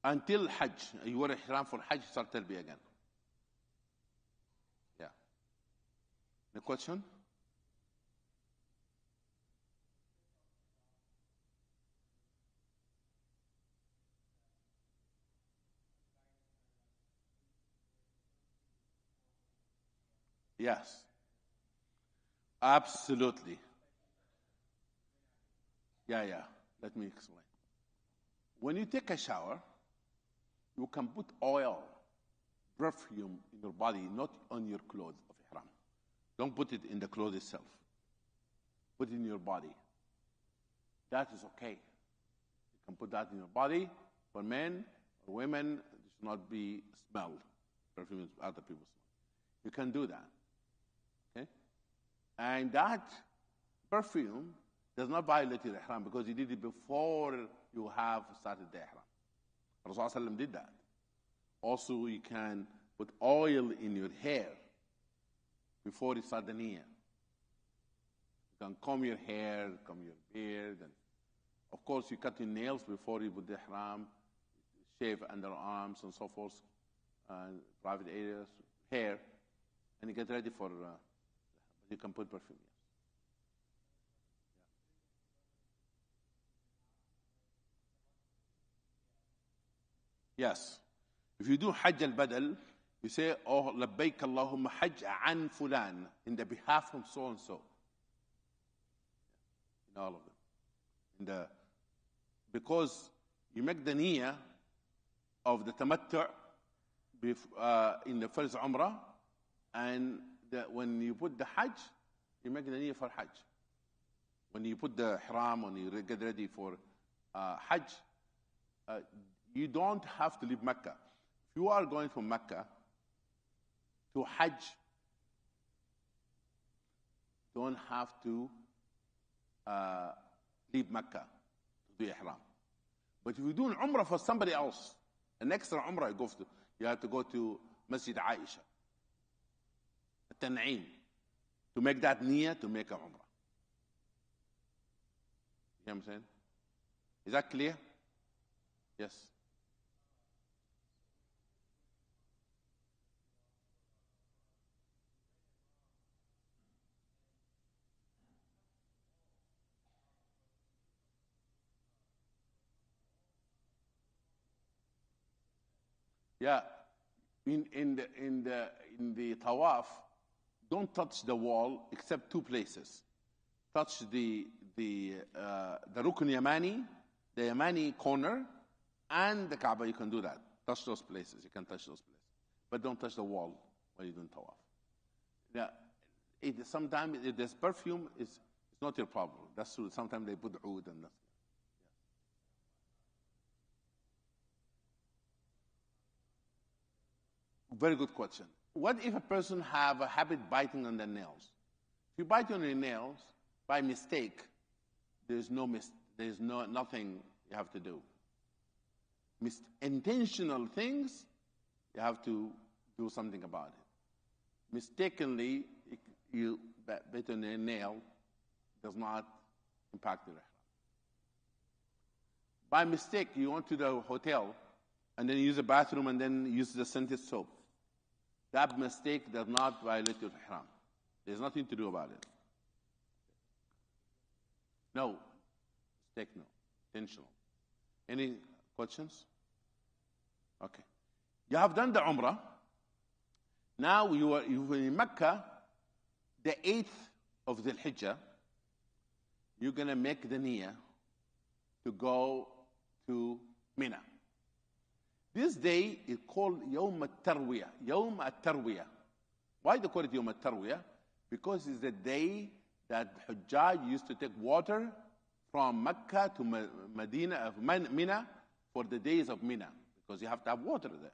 Until Hajj. You wear Ihram for Hajj, start Talbiyah again. Yeah. Any question? Yes. Absolutely. Yeah. Let me explain. When you take a shower, you can put oil, perfume in your body, not on your clothes of Ihram. Don't put it in the clothes itself. Put it in your body. That is okay. You can put that in your body. For men or women, it should not be smelled. Perfume is other people's smell. You can do that. Okay? And that perfume does not violate your Ihram because you did it before you have started the Ihram. Rasulullah did that. Also, you can put oil in your hair before you start the niyyah. You can comb your hair, comb your beard, and of course you cut your nails before you put the Ihram, shave underarms and so forth, private areas, hair, and you get ready for. You can put perfume. Yes. If you do Hajj al-Badal, You say, oh, labbaik Allahumma hajj an fulan, in the behalf of so and so. In all of them. Because you make the niyyah of the tamattu' in the first umrah, and when you put the hajj, you make the niyyah for hajj. When you put the ihram, when you get ready for hajj, you don't have to leave Mecca. If you are going from Mecca to hajj, don't have to leave Mecca to do ihram. But if you're doing umrah for somebody else, an extra umrah you have to go to Masjid Aisha, Tan'im, to make that niyyah to make a umrah. You know what I'm saying? Is that clear? Yes. Yeah. In the Tawaf, don't touch the wall except two places. Touch the Rukn Yamani, the Yamani corner, and the Kaaba. You can do that. Touch those places. You can touch those places. But don't touch the wall when you're doing Tawaf. Yeah, sometimes if there's perfume, it's not your problem. That's true. Sometimes they put oud and that's. Very good question. What if a person have a habit biting on their nails? If you bite on your nails by mistake, there's nothing you have to do. Intentional things, you have to do something about it. Mistakenly, you bite on your nail does not impact the ihram. By mistake, you went to the hotel and then use the bathroom and then use the scented soap. That mistake does not violate your ihram. There's nothing to do about it. No. Mistake, no. Intentional. Any questions? Okay. You have done the umrah. Now you are in Mecca, the 8th of the Hijjah. You're going to make the niyyah to go to Mina. This day is called Yawm al-Tarwiyah. Yawm al-Tarwiyah. Why they call it Yawm al-Tarwiyah? Because it's the day that Hujjaj used to take water from Mecca to Mina for the days of Mina. Because you have to have water there.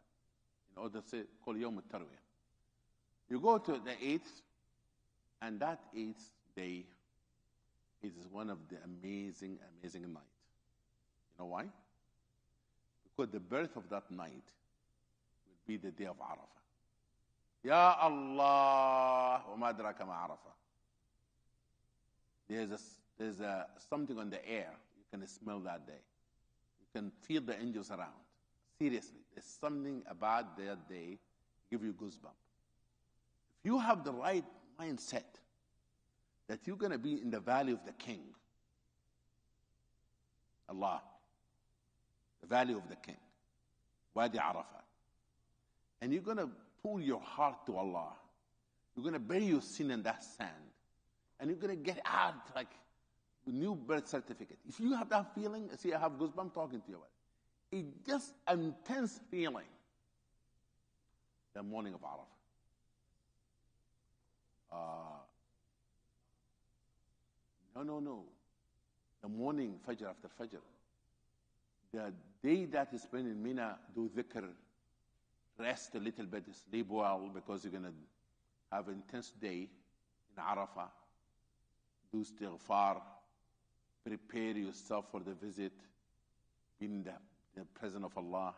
In order to say, called Yawm al-Tarwiyah. You go to the 8th, and that 8th day is one of the amazing nights. You know why? Because the birth of that night will be the day of Arafah. Ya Allah, wa ma adraka ma Arafah. There's something on the air. You can smell that day. You can feel the angels around. Seriously, there's something about that day give you goosebumps. If you have the right mindset that you're going to be in the valley of the King, Allah, the valley of the King, Wadi Arafah, and you're going to pull your heart to Allah. You're going to bury your sin in that sand, and you're going to get out like a new birth certificate. If you have that feeling, see, I have goosebumps talking to you about it. It's just an intense feeling. The morning of Arafah. No. The morning, Fajr after Fajr. The day that is spent in Mina, do dhikr, rest a little bit, sleep well, because you're going to have an intense day in Arafah. Do istighfar, prepare yourself for the visit, be in the presence of Allah.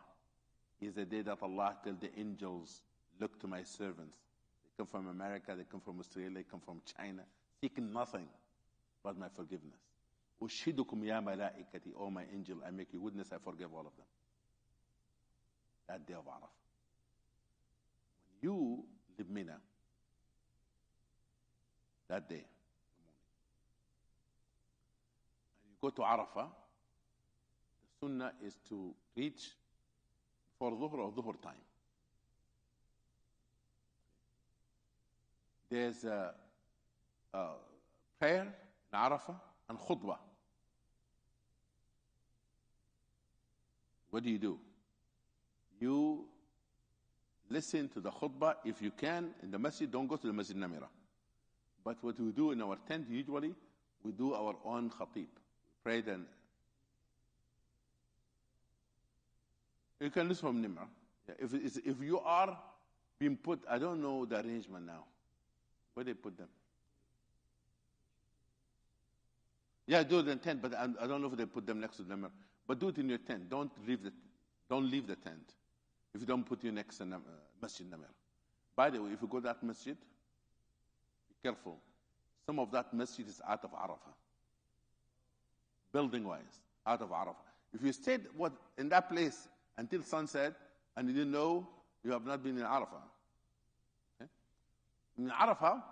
Is the day that Allah tells the angels, look to my servants. They come from America, they come from Australia, they come from China, seeking nothing but my forgiveness. Ushidukum ya malaikati, oh my angel, I make you witness, I forgive all of them. That day of Arafah. When you leave Mina, that day, and you go to Arafah, the sunnah is to reach for Dhuhr or Dhuhr time. there's a prayer in Arafah and khutbah. What do? You listen to the khutbah if you can in the masjid. Don't go to the Masjid Namira. But what we do in our tent, usually, we do our own khatib. Pray then. You can listen from Nimra. If you are being put, I don't know the arrangement now. Where they put them? Yeah, do it in tent, but I don't know if they put them next to the Nimra. But do it in your tent. Don't leave the tent if you don't put you next to Masjid Namir. By the way, if you go to that masjid, be careful. Some of that masjid is out of Arafah. Building-wise, out of Arafah. If you stayed in that place until sunset and you didn't know, you have not been in Arafah. Okay? In Arafah,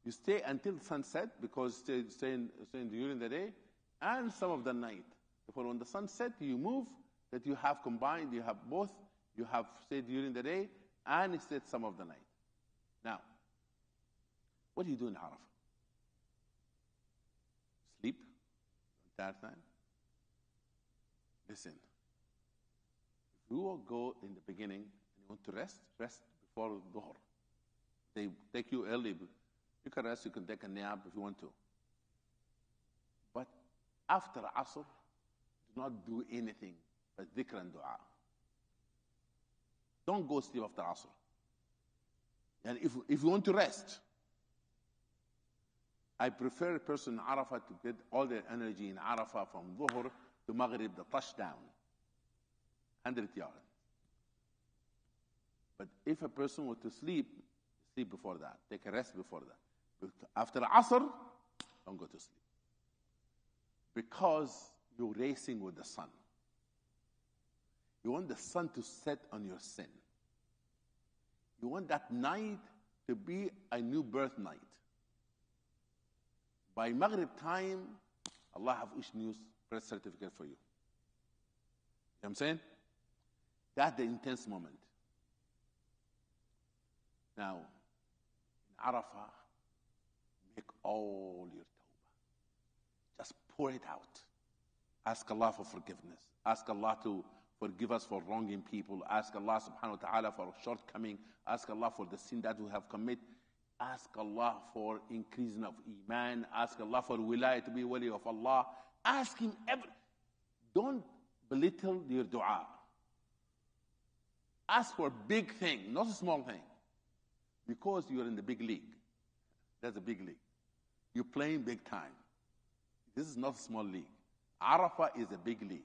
you stay until sunset because staying during the day and some of the night. For when the sun sets, you move, that you have combined, you have both. You have stayed during the day and stayed some of the night. Now, what do you do in Arafah? Sleep the entire time? Listen. If you will go in the beginning and you want to rest before Dhuhr. They take you early. You can rest, you can take a nap if you want to. But after Asr, do not do anything but dhikr and dua. Don't go sleep after Asr. And if you want to rest, I prefer a person in Arafah to get all their energy in Arafah from Dhuhr to Maghrib, the touchdown, 100 yards. But if a person were to sleep before that, take a rest before that. But after Asr, don't go to sleep. Because you're racing with the sun. You want the sun to set on your sin. You want that night to be a new birth night. By Maghrib time, Allah have issued new birth certificate for you. You know what I'm saying? That's the intense moment. Now, in Arafah, make all your tawbah. Just pour it out. Ask Allah for forgiveness. Ask Allah to forgive us for wronging people. Ask Allah subhanahu wa ta'ala for shortcoming. Ask Allah for the sin that we have committed. Ask Allah for increasing of iman. Ask Allah for wilayah to be wali of Allah. Ask Him Don't belittle your dua. Ask for big thing, not a small thing. Because you're in the big league. That's a big league. You're playing big time. This is not a small league. Arafah is a big league.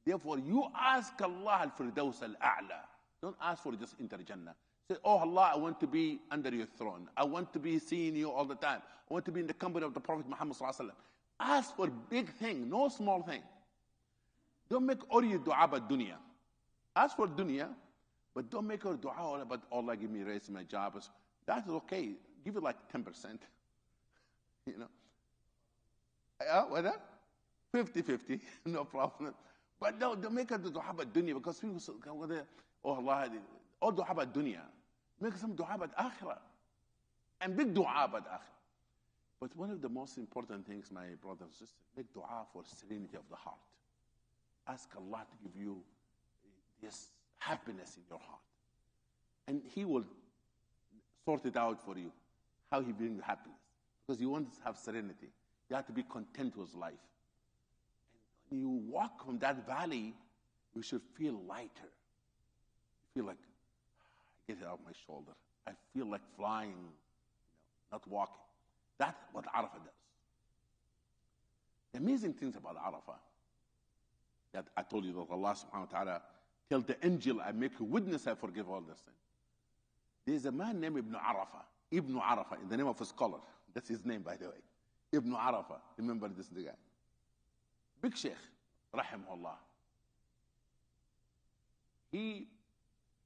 Therefore, you ask Allah al-Firdaus al-A'la. Don't ask for just enter Jannah. Say, oh Allah, I want to be under your throne. I want to be seeing you all the time. I want to be in the company of the Prophet Muhammad sallallahu alaihi wasallam. Ask for big thing, no small thing. Don't make all your dua about dunya. Ask for dunya, but don't make your dua all about Allah give me a raise in my job. That's okay. Give it like 10%. You know. What that? 50-50, no problem. But don't make a dua about dunya because people say, oh Allah, all dua about dunya. Make some dua about akhirah. And big dua about akhirah. But one of the most important things, my brothers and sisters, make dua for serenity of the heart. Ask Allah to give you this happiness in your heart. And He will sort it out for you, how He brings happiness. Because you want to have serenity. You have to be content with life. And when you walk from that valley, you should feel lighter. You feel like, I get it off my shoulder. I feel like flying, not walking. That's what Arafah does. The amazing things about Arafah, that I told you that Allah subhanahu wa ta'ala tell the angel, I make a witness, I forgive all this thing. There's a man named Ibn Arafah. Ibn Arafah, in the name of a scholar. That's his name, by the way. Ibn Arafah. Remember this guy. Big Sheikh, rahimahullah. He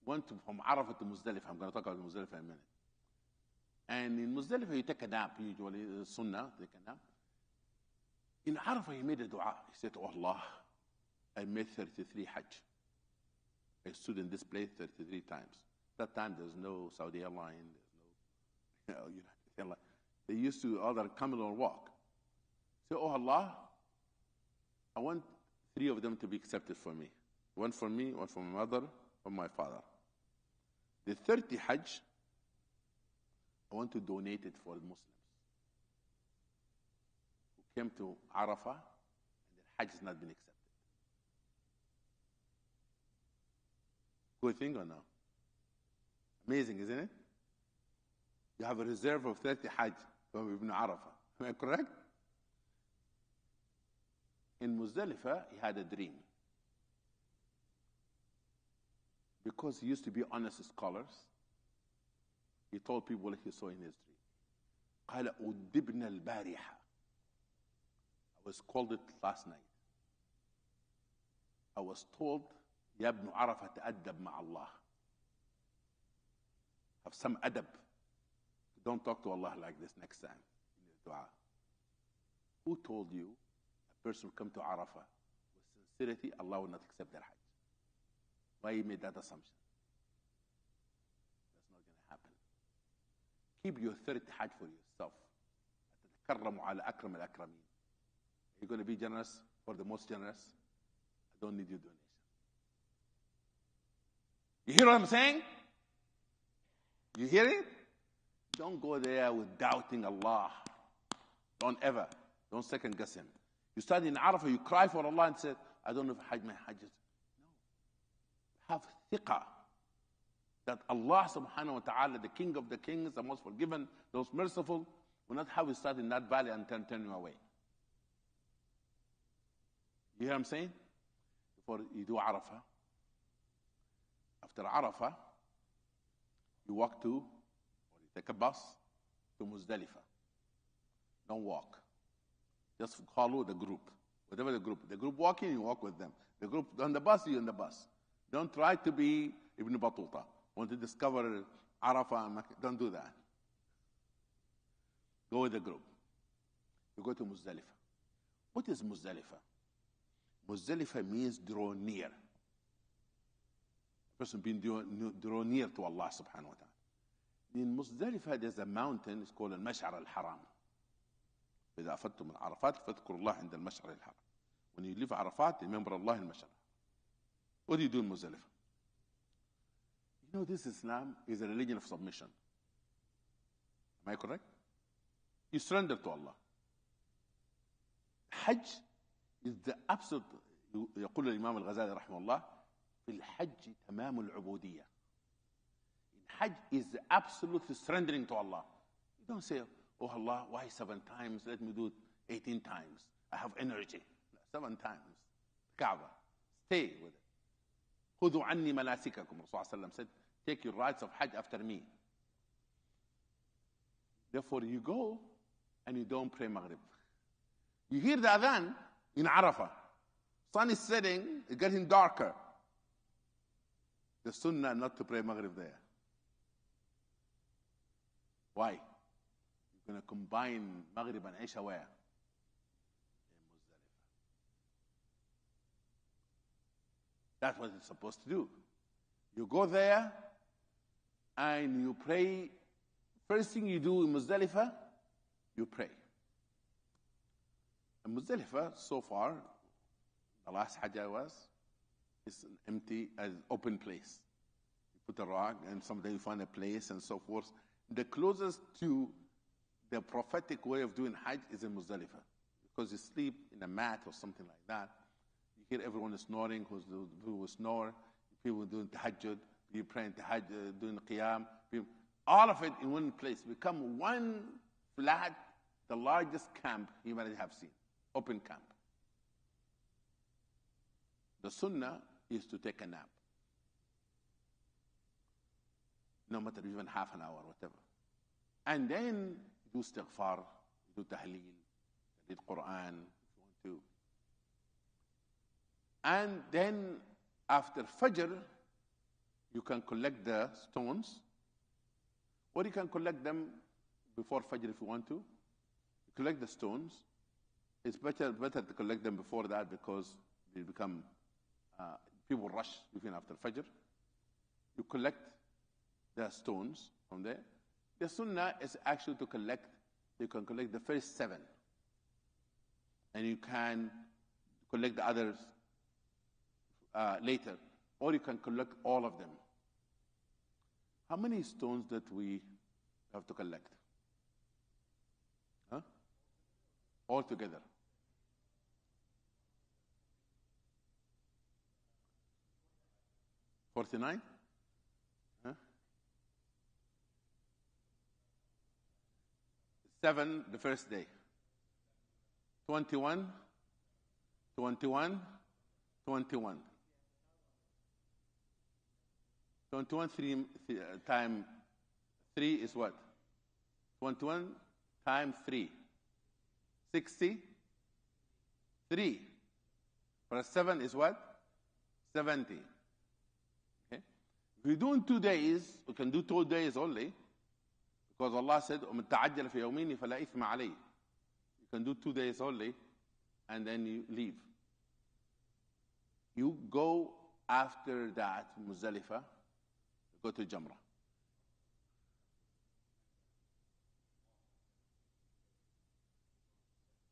went from Arafah to Muzdalifah. I'm going to talk about Muzdalifah in a minute. And in Muzdalifah, you take a nap, usually, sunnah, take a nap. In Arafah, he made a dua. He said, oh Allah, I made 33 Hajj. I stood in this place 33 times. That time, there's no Saudi airline, there's They used to either camel or walk. Say, oh Allah, I want 3 of them to be accepted for me. One for me, one for my mother, one for my father. The 30 Hajj, I want to donate it for Muslims who came to Arafah and their Hajj has not been accepted. Good thing or no? Amazing, isn't it? You have a reserve of 30 Hajj from Ibn Arafah. Am I correct? In Muzdalifah, he had a dream. Because he used to be honest scholars, he told people what he saw in his dream. قال أدبنا البارحة. I was called it last night. I was told, يا ابن عرفة تأدب مع الله. Have some adab. Don't talk to Allah like this next time in the dua. Who told you a person will come to Arafah with sincerity, Allah will not accept their Hajj? Why you made that assumption? That's not going to happen. Keep your 30 Hajj for yourself. أتتكرم على أكرم الأكرمين. You're going to be generous for the most generous. I don't need your donation. You hear what I'm saying? You hear it? Don't go there with doubting Allah. Don't ever. Don't second guess him. You start in Arafah, you cry for Allah and say, I don't know if Hajj, my Hajj is. No. Have thiqah that Allah subhanahu wa ta'ala, the King of the Kings, the most forgiven, the most merciful, will not have you start in that valley and turn you away. You hear what I'm saying? Before you do Arafah, after Arafah, you walk to, or you take a bus to Muzdalifah. Don't walk. Just follow the group. Whatever the group. The group walking, you walk with them. The group on the bus, you're on the bus. Don't try to be Ibn Battuta. Want to discover Arafah. Don't do that. Go with the group. You go to Muzdalifah. What is Muzdalifah? Muzdalifah means draw near. A person being draw near to Allah subhanahu wa ta'ala. In Muzdalifah, there's a mountain, it's called Al-Mash'ar Al-Haram. إذا أفدتم من عرفات فاذكروا الله عند المشعر الحرام. When you leave Arafat, remember Allah in Mash'ar. What do you do in Muzdalifah? You know, this Islam is a religion of submission. Am I correct? You surrender to Allah. Hajj is the absolute. يقول الإمام الغزالي رحمه الله في الحج تمام العبودية. Hajj is the absolute surrendering to Allah. You don't say, oh Allah, why 7 times? Let me do it 18 times. I have energy. 7 times. Kaaba. Stay with it. خذوا عني مناسككم. Rasulullah said, take your rites of Hajj after me. Therefore, you go and you don't pray Maghrib. You hear the adhan in Arafah. Sun is setting, it's getting darker. The sunnah not to pray Maghrib there. Why? You're going to combine Maghrib and Isha where? In Muzdalifah. That's what it's supposed to do. You go there and you pray. First thing you do in Muzdalifah, you pray. And Muzdalifah, so far, the last Hajj is an empty, open place. You put a rock and someday you find a place and so forth. The closest to the prophetic way of doing Hajj is in Muzdalifah. Because you sleep in a mat or something like that. You hear everyone snoring, who snore, people doing tahajjud, people praying tahajjud, doing qiyam. All of it in one place. Become one flat, the largest camp humanity have seen. Open camp. The sunnah is to take a nap. No matter even half an hour, whatever. And then do istighfar, do tahleel, read Quran, if you want to. And then after Fajr, you can collect the stones, or you can collect them before Fajr if you want to. You collect the stones. It's better to collect them before that because they become, people rush even after Fajr. You collect the stones from there, The sunnah is actually to collect, you can collect the first 7. And you can collect the others later. Or you can collect all of them. How many stones that we have to collect? Huh? All together. $49? Huh? 7 the first day. 21, 21, 21. 21 times 3 is what? 21 times 3. 60. 3. Plus 7 is what? 70. Okay? If we do in 2 days, we can do 2 days only. Because Allah said, وَمَنْ تَعَجَّلَ فِي يَوْمِينِ فَلَا إِثْمَ عَلَيْهِ. You can do 2 days only, and then you leave. You go after that, Muzdalifah, go to Jamrah.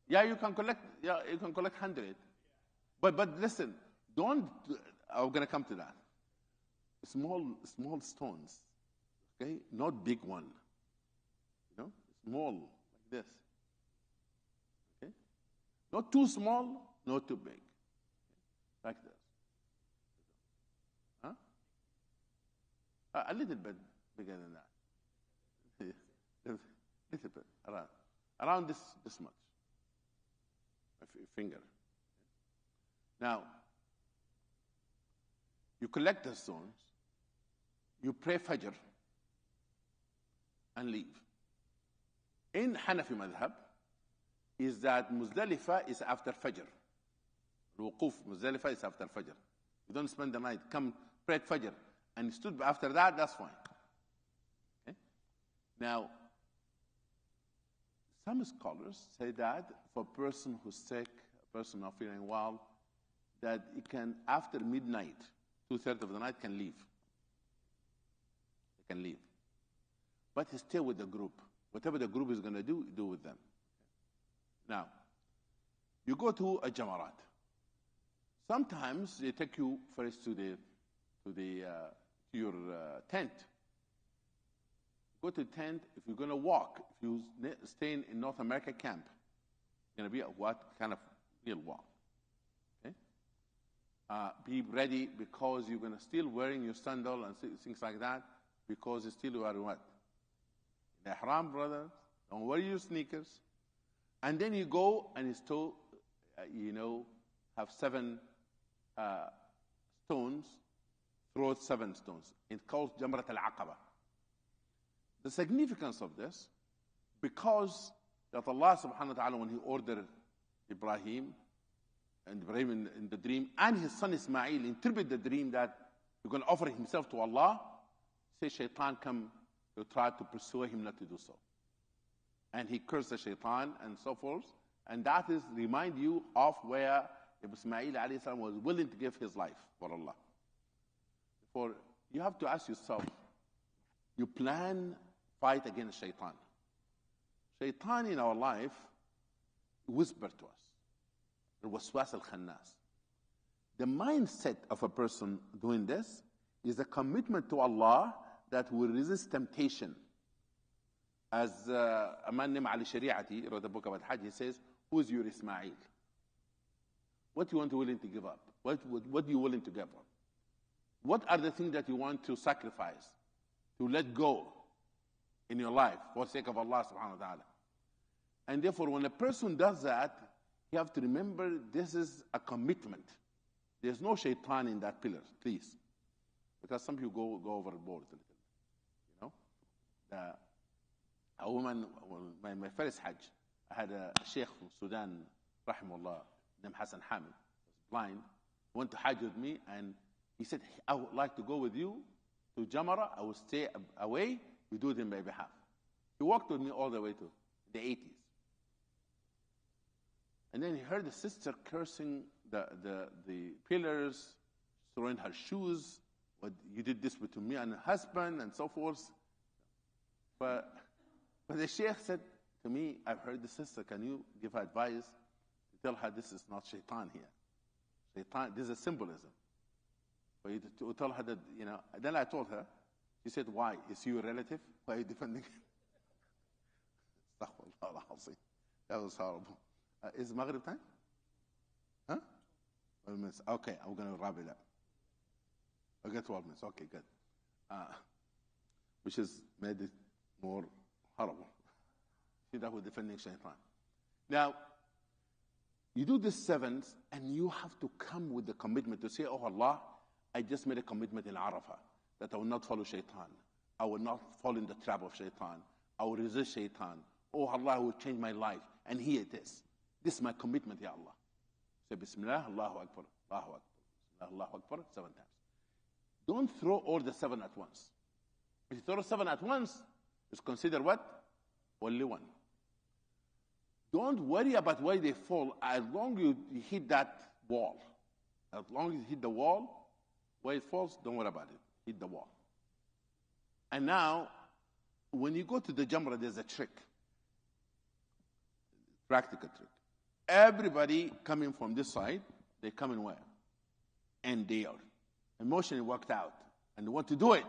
Yeah, you can collect 100. But listen, don't, I'm going to come to that. Small stones, okay? Not big one. You know, small, like this. Okay? Not too small, not too big. Okay? Like this. Huh? A little bit bigger than that. Little bit, around this much. Finger. Now, you collect the stones, you pray Fajr, and leave. In Hanafi madhab, is that Muzdalifah is after Fajr. Wuquf Muzdalifah is after Fajr. You don't spend the night, come pray Fajr, and stood after that, that's fine. Okay? Now, some scholars say that for a person who's sick, a person not feeling well, that he can, after midnight, 2/3 of the night, can leave. They can leave. But he stay with the group. Whatever the group is going to do with them. Now, you go to a Jamarat. Sometimes they take you first to your tent. Go to the tent. If you're going to walk, if you stay in North America camp, it's going to be a what kind of real walk. Okay? Be ready because you're going to still wearing your sandal and things like that because you still wear what? The Ihram, brother. Don't wear your sneakers. And then you go and you still, have 7 stones, throw 7 stones. It's called Jamrat al-Aqaba. The significance of this, because that Allah subhanahu wa ta'ala, when He ordered Ibrahim in the dream, and his son Ismail interpret the dream that he's going to offer himself to Allah, say shaitan come to try to persuade him not to do so. And he cursed the shaitan and so forth. And that is remind you of where Ismail alayhi salam was willing to give his life for Allah. For you have to ask yourself, you plan fight against shaitan. Shaitan in our life whisper to us. The waswas al-khannas. The mindset of a person doing this is a commitment to Allah that will resist temptation. As a man named Ali Shari'ati wrote a book about Hajj, he says, who is your Ismail? What you want to willing to give up? What are you willing to give up? What are the things that you want to sacrifice, to let go in your life for the sake of Allah subhanahu wa ta'ala? And therefore, when a person does that, you have to remember this is a commitment. There's no shaitan in that pillar, please. Because some people go overboard a little. A woman, my first Hajj, I had a sheikh from Sudan, rahimahullah, named Hassan Hamid, was blind, went to Hajj with me, and he said, I would like to go with you to Jamara. I will stay away. You do it in my behalf. He walked with me all the way to the 80s. And then he heard the sister cursing the pillars, throwing her shoes. What you did this to me and her husband, and so forth. But the Sheikh said to me, I've heard the sister, can you give her advice? Tell her this is not shaitan here. Shaitan, this is symbolism. For you to tell her that, Then I told her, she said, why? Is he your relative? Why are you defending him? That was horrible. Is Maghrib time? Huh? 12 minutes. Okay, I'm going to wrap it up. I got 12 minutes. Okay, good. Which has made it more horrible. See that we're defending shaitan. Now, you do this 7th, and you have to come with the commitment to say, oh Allah, I just made a commitment in Arafah that I will not follow shaitan. I will not fall in the trap of shaitan. I will resist shaitan. Oh Allah, I will change my life. And here it is. This is my commitment, Ya Allah. Say Bismillah, Allahu Akbar, Allahu Akbar, Bismillah, Allahu Akbar, 7 times. Don't throw all the 7 at once. If you throw 7 at once, it's considered what? Only one. Don't worry about where they fall as long as you hit that wall. As long as you hit the wall, where it falls, don't worry about it. Hit the wall. And now, when you go to the Jamrah, there's a trick. Practical trick. Everybody coming from this side, they come in where? And they are emotionally worked out. And they want to do it.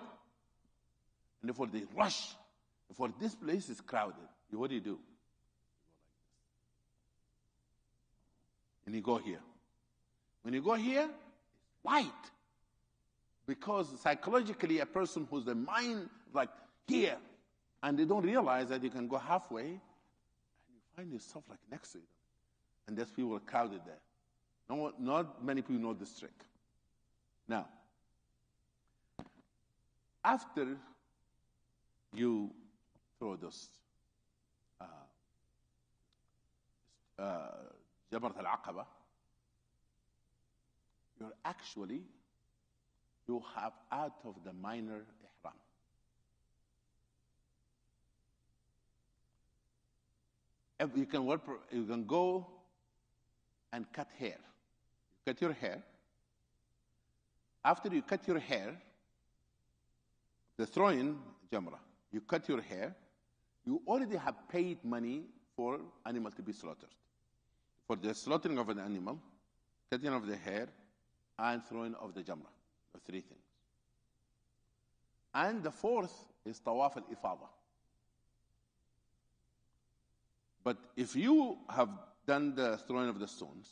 And therefore they rush. Therefore this place is crowded. What do? And you go here. When you go here, it's light. Because psychologically, a person who's the mind like here, and they don't realize that you can go halfway, and you find yourself like next to it. And there's people crowded there. No, not many people know this trick. Now, after you throw those Jamarat al-Aqaba, you have out of the minor Ihram. You can go and cut hair. You cut your hair. After you cut your hair, the throw-in Jamrah, you cut your hair, you already have paid money for animal to be slaughtered. For the slaughtering of an animal, cutting of the hair, and throwing of the Jamrah. The 3 things. And the 4th is Tawaf al-Ifada. But if you have done the throwing of the stones,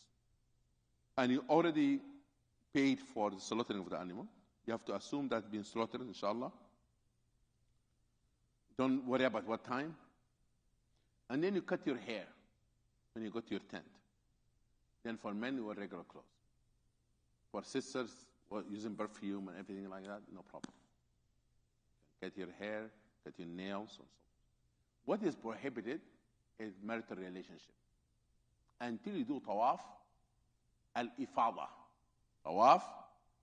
and you already paid for the slaughtering of the animal, you have to assume that's been slaughtered, inshallah. Don't worry about what time. And then you cut your hair when you go to your tent. Then for men, you wear regular clothes. For sisters, using perfume and everything like that, no problem. Cut your hair, cut your nails, and so on. What is prohibited is marital relationship. Until you do Tawaf al-Ifada. Tawaf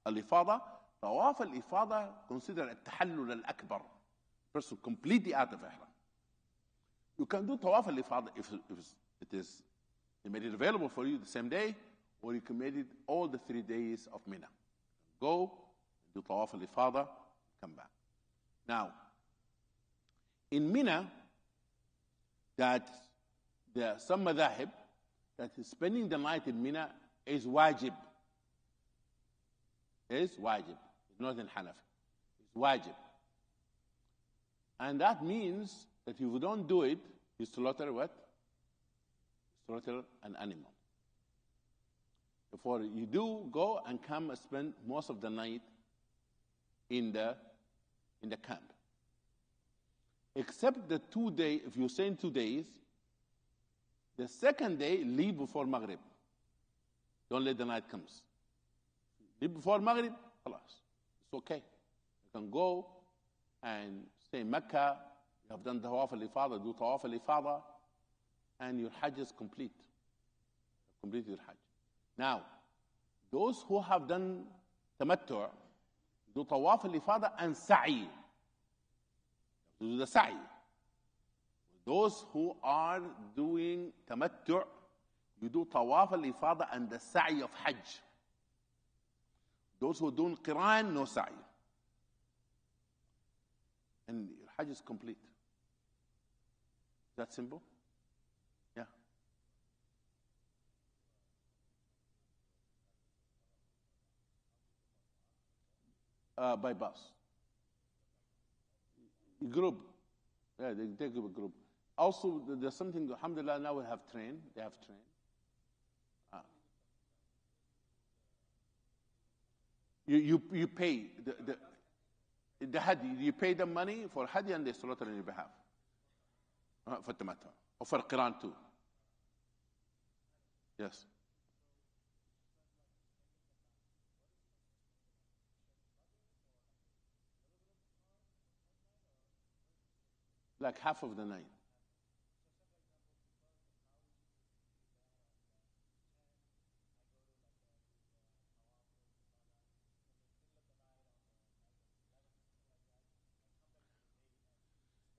al-Ifada. Tawaf al-Ifada considered a tahallul al-akbar. Person completely out of Ihram. You can do Tawaf al-Ifada if you made it available for you the same day, or you can make it all the 3 days of Mina. Go, do Tawaf al-Ifada, come back. Now, in Mina, that there are some madhahib that spending the night in Mina is wajib. It's wajib. It's not in Hanafi. It's wajib. And that means that if you don't do it, you slaughter what? Slaughter an animal. Therefore, you do go and come and spend most of the night in the camp. Except the 2 days, if you stay in 2 days, the second day, leave before Maghrib. Don't let the night comes. Leave before Maghrib, خلاص. It's okay. You can go and stay in Mecca. You have done Tawaf al-Ifada, do Tawaf al-Ifada, and your Hajj is complete. Complete your Hajj. Now, those who have done Tamattu' do Tawaf al-Ifada and Sa'i. Do the Sa'i. Those who are doing Tamattu', you do Tawaf al-Ifada and the Sa'i of Hajj. Those who do Qiran, no Sa'i. And your Hajj is complete. That simple? Yeah. By bus. Group. Yeah, they take a group. Also, there's something, alhamdulillah, now we have train. They have train. You pay the hadi. You pay them money for hadi and they slaughter on your behalf. For tamattu. Or for qiran too. Yes. Like half of the night.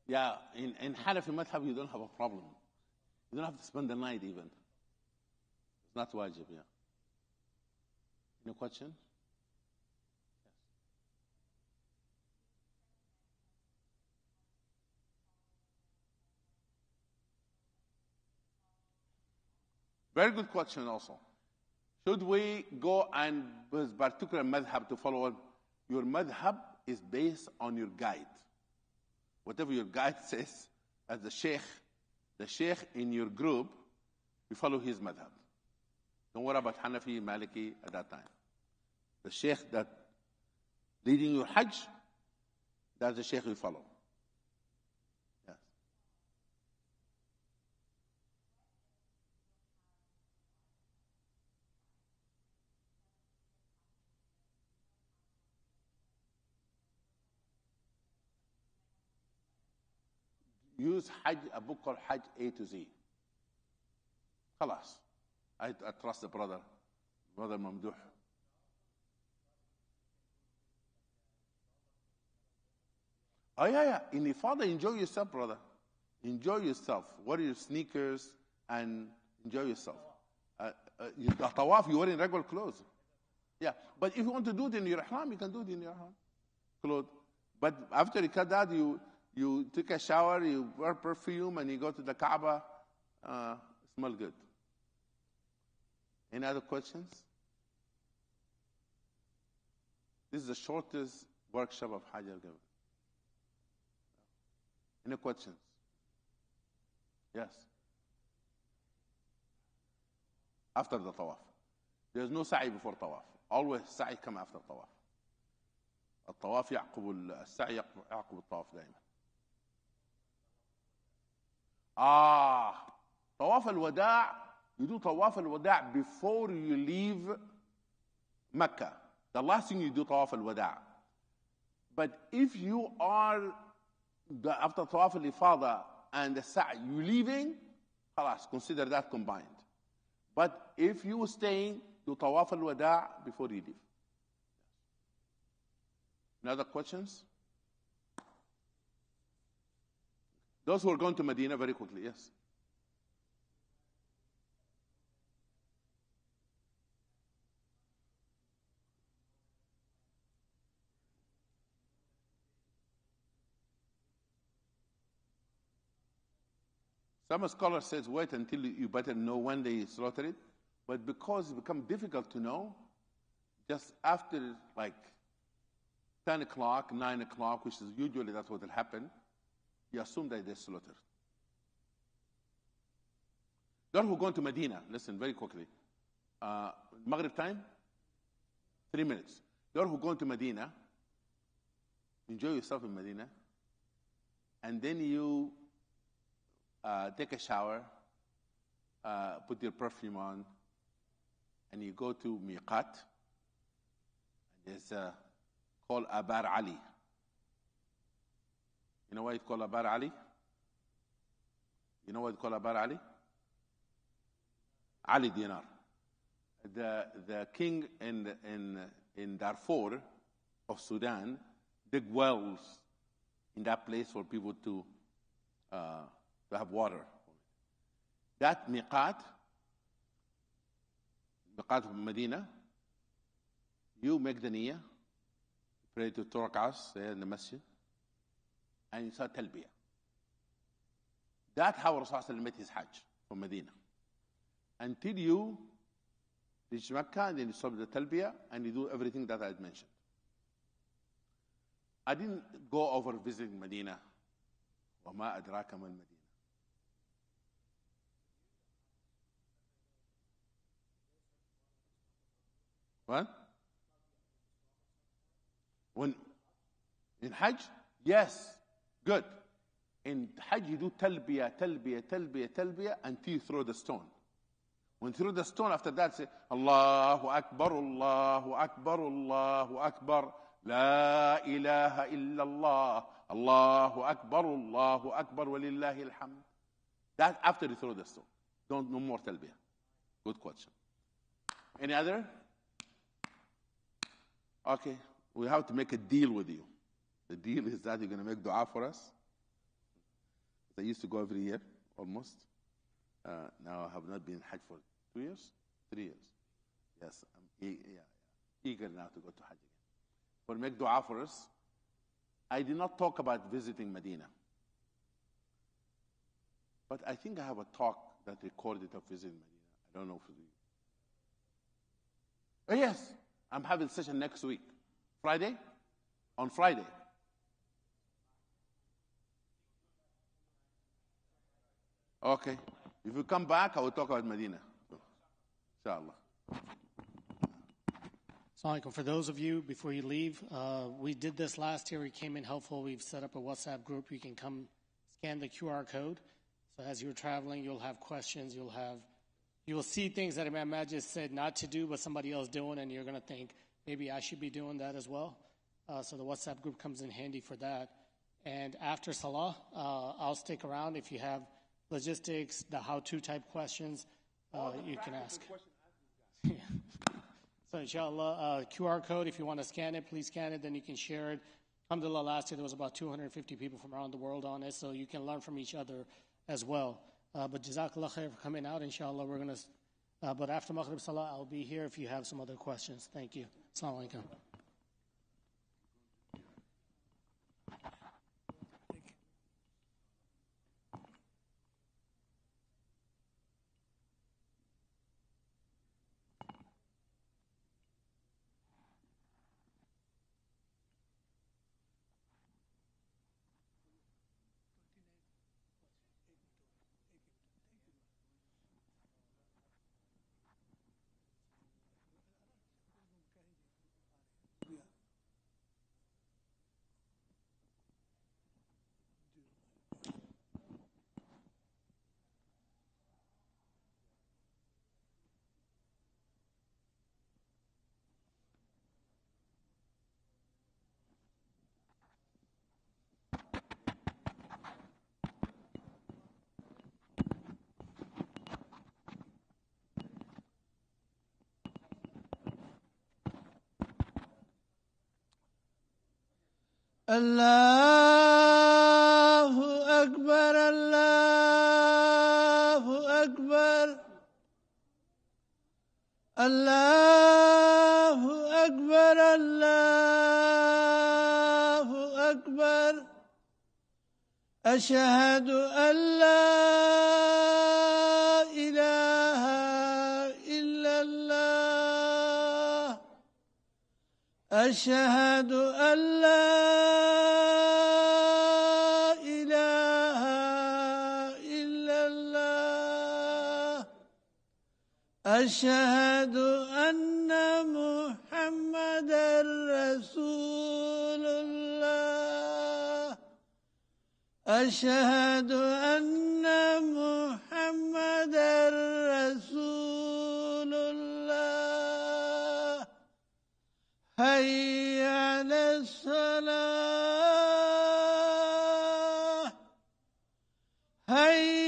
Yeah, in Hanafi madhab, you don't have a problem. You don't have to spend the night even. It's not wajib, yeah. Any question? Yes. Very good question also. Should we go and with particular madhab to follow? Your madhab is based on your guide. Whatever your guide says, as the sheikh in your group, you follow his madhab. Don't worry about Hanafi, Maliki at that time. The sheikh that leading your Hajj, that's the sheikh you follow. Yes. Use Hajj, a book called Hajj A to Z. Khalas. I trust the brother Mamduh. Oh, yeah. In the father, enjoy yourself, brother. Enjoy yourself. Wear your sneakers and enjoy yourself. The tawaf, you're wearing regular clothes. Yeah, but if you want to do it in your ihram, you can do it in your ihram clothes. But after you cut that, you take a shower, you wear perfume, and you go to the Kaaba, smell good. Any other questions? This is the shortest workshop of Hajj I've given. Any questions? Yes. After the tawaf. There's no sa'i before tawaf. Always sa'i come after tawaf. الطواف يعقب السعي يعقب الطواف دائما. طواف الوداع, you do tawaf al-wada' before you leave Mecca. The last thing you do tawaf al-wada'. But if you are after tawaf al-ifada and the sa'i, you leaving, خلاص, consider that combined. But if you staying, do tawaf al-wada' before you leave. Any other questions? Those who are going to Medina, very quickly, yes. Some scholar says wait until you better know when they slaughter it, but because it becomes difficult to know, just after like 10 o'clock, 9 o'clock, which is usually that's what will happen, you assume that they're slaughtered. Those who go to Medina, listen very quickly. Maghrib time, 3 minutes. Those who go to Medina, enjoy yourself in Medina, and then you take a shower, put your perfume on, and you go to Miqat. There's called Abar Ali. You know why it's called Abar Ali? You know why it's called Abar Ali? Ali Dinar. The king in Darfur of Sudan dig wells in that place for people to have water. That miqat of Medina, you make the niyyah, pray to 2 rak'ahs there in the masjid, and you start talbiyah. That's how Rasulullah made his Hajj from Medina. Until you reach Mecca, and then you stop the Talbiyah, and you do everything that I had mentioned. I didn't go over visiting Medina. وَمَا أَدْرَاكَ مَا الْمَدِينَ. What? When in Hajj? Yes. Good. In Hajj, you do talbiyah, talbiyah, talbiyah, talbiyah until you throw the stone. When you throw the stone, after that, say, Allahu Akbar, Allahu Akbar, Allahu Akbar, La ilaha illallah, Allahu Akbar, Allahu Akbar, walillahi alhamd. That after you throw the stone. No more talbiyah. Good question. Any other? Okay. We have to make a deal with you. The deal is that you're going to make dua for us. I used to go every year, almost. Now I have not been Hajj for 2 years? 3 years. Yes, I'm eager now to go to Hajj again. But make dua for us. I did not talk about visiting Medina. But I think I have a talk that recorded of visiting Medina. I don't know if you. Oh, yes, I'm having a session next week. Friday? On Friday. Okay. If you come back, I will talk about Medina. Inshallah. Assalamu alaikum. For those of you, before you leave, we did this last year. We came in helpful. We've set up a WhatsApp group. You can come scan the QR code. So as you're traveling, you'll have questions. You will see things that Imam Majid said not to do, but somebody else doing, and you're going to think, maybe I should be doing that as well. So the WhatsApp group comes in handy for that. And after Salah, I'll stick around. If you have logistics, the how-to type questions, you can ask. So inshallah, QR code, if you want to scan it, please scan it, then you can share it. Alhamdulillah, last year there was about 250 people from around the world on it, so you can learn from each other as well. But Jazakallah khair for coming out. Inshallah, we're going to, but after Maghrib Salah, I'll be here if you have some other questions. Thank you. Assalamu alaikum. الله أكبر الله أكبر الله أكبر الله أكبر أشهد أن لا إله إلا الله أشهد أن لا إله إلا الله أشهد أن محمدا رسول الله أشهد أن محمدا رسول الله حي على الصلاة حي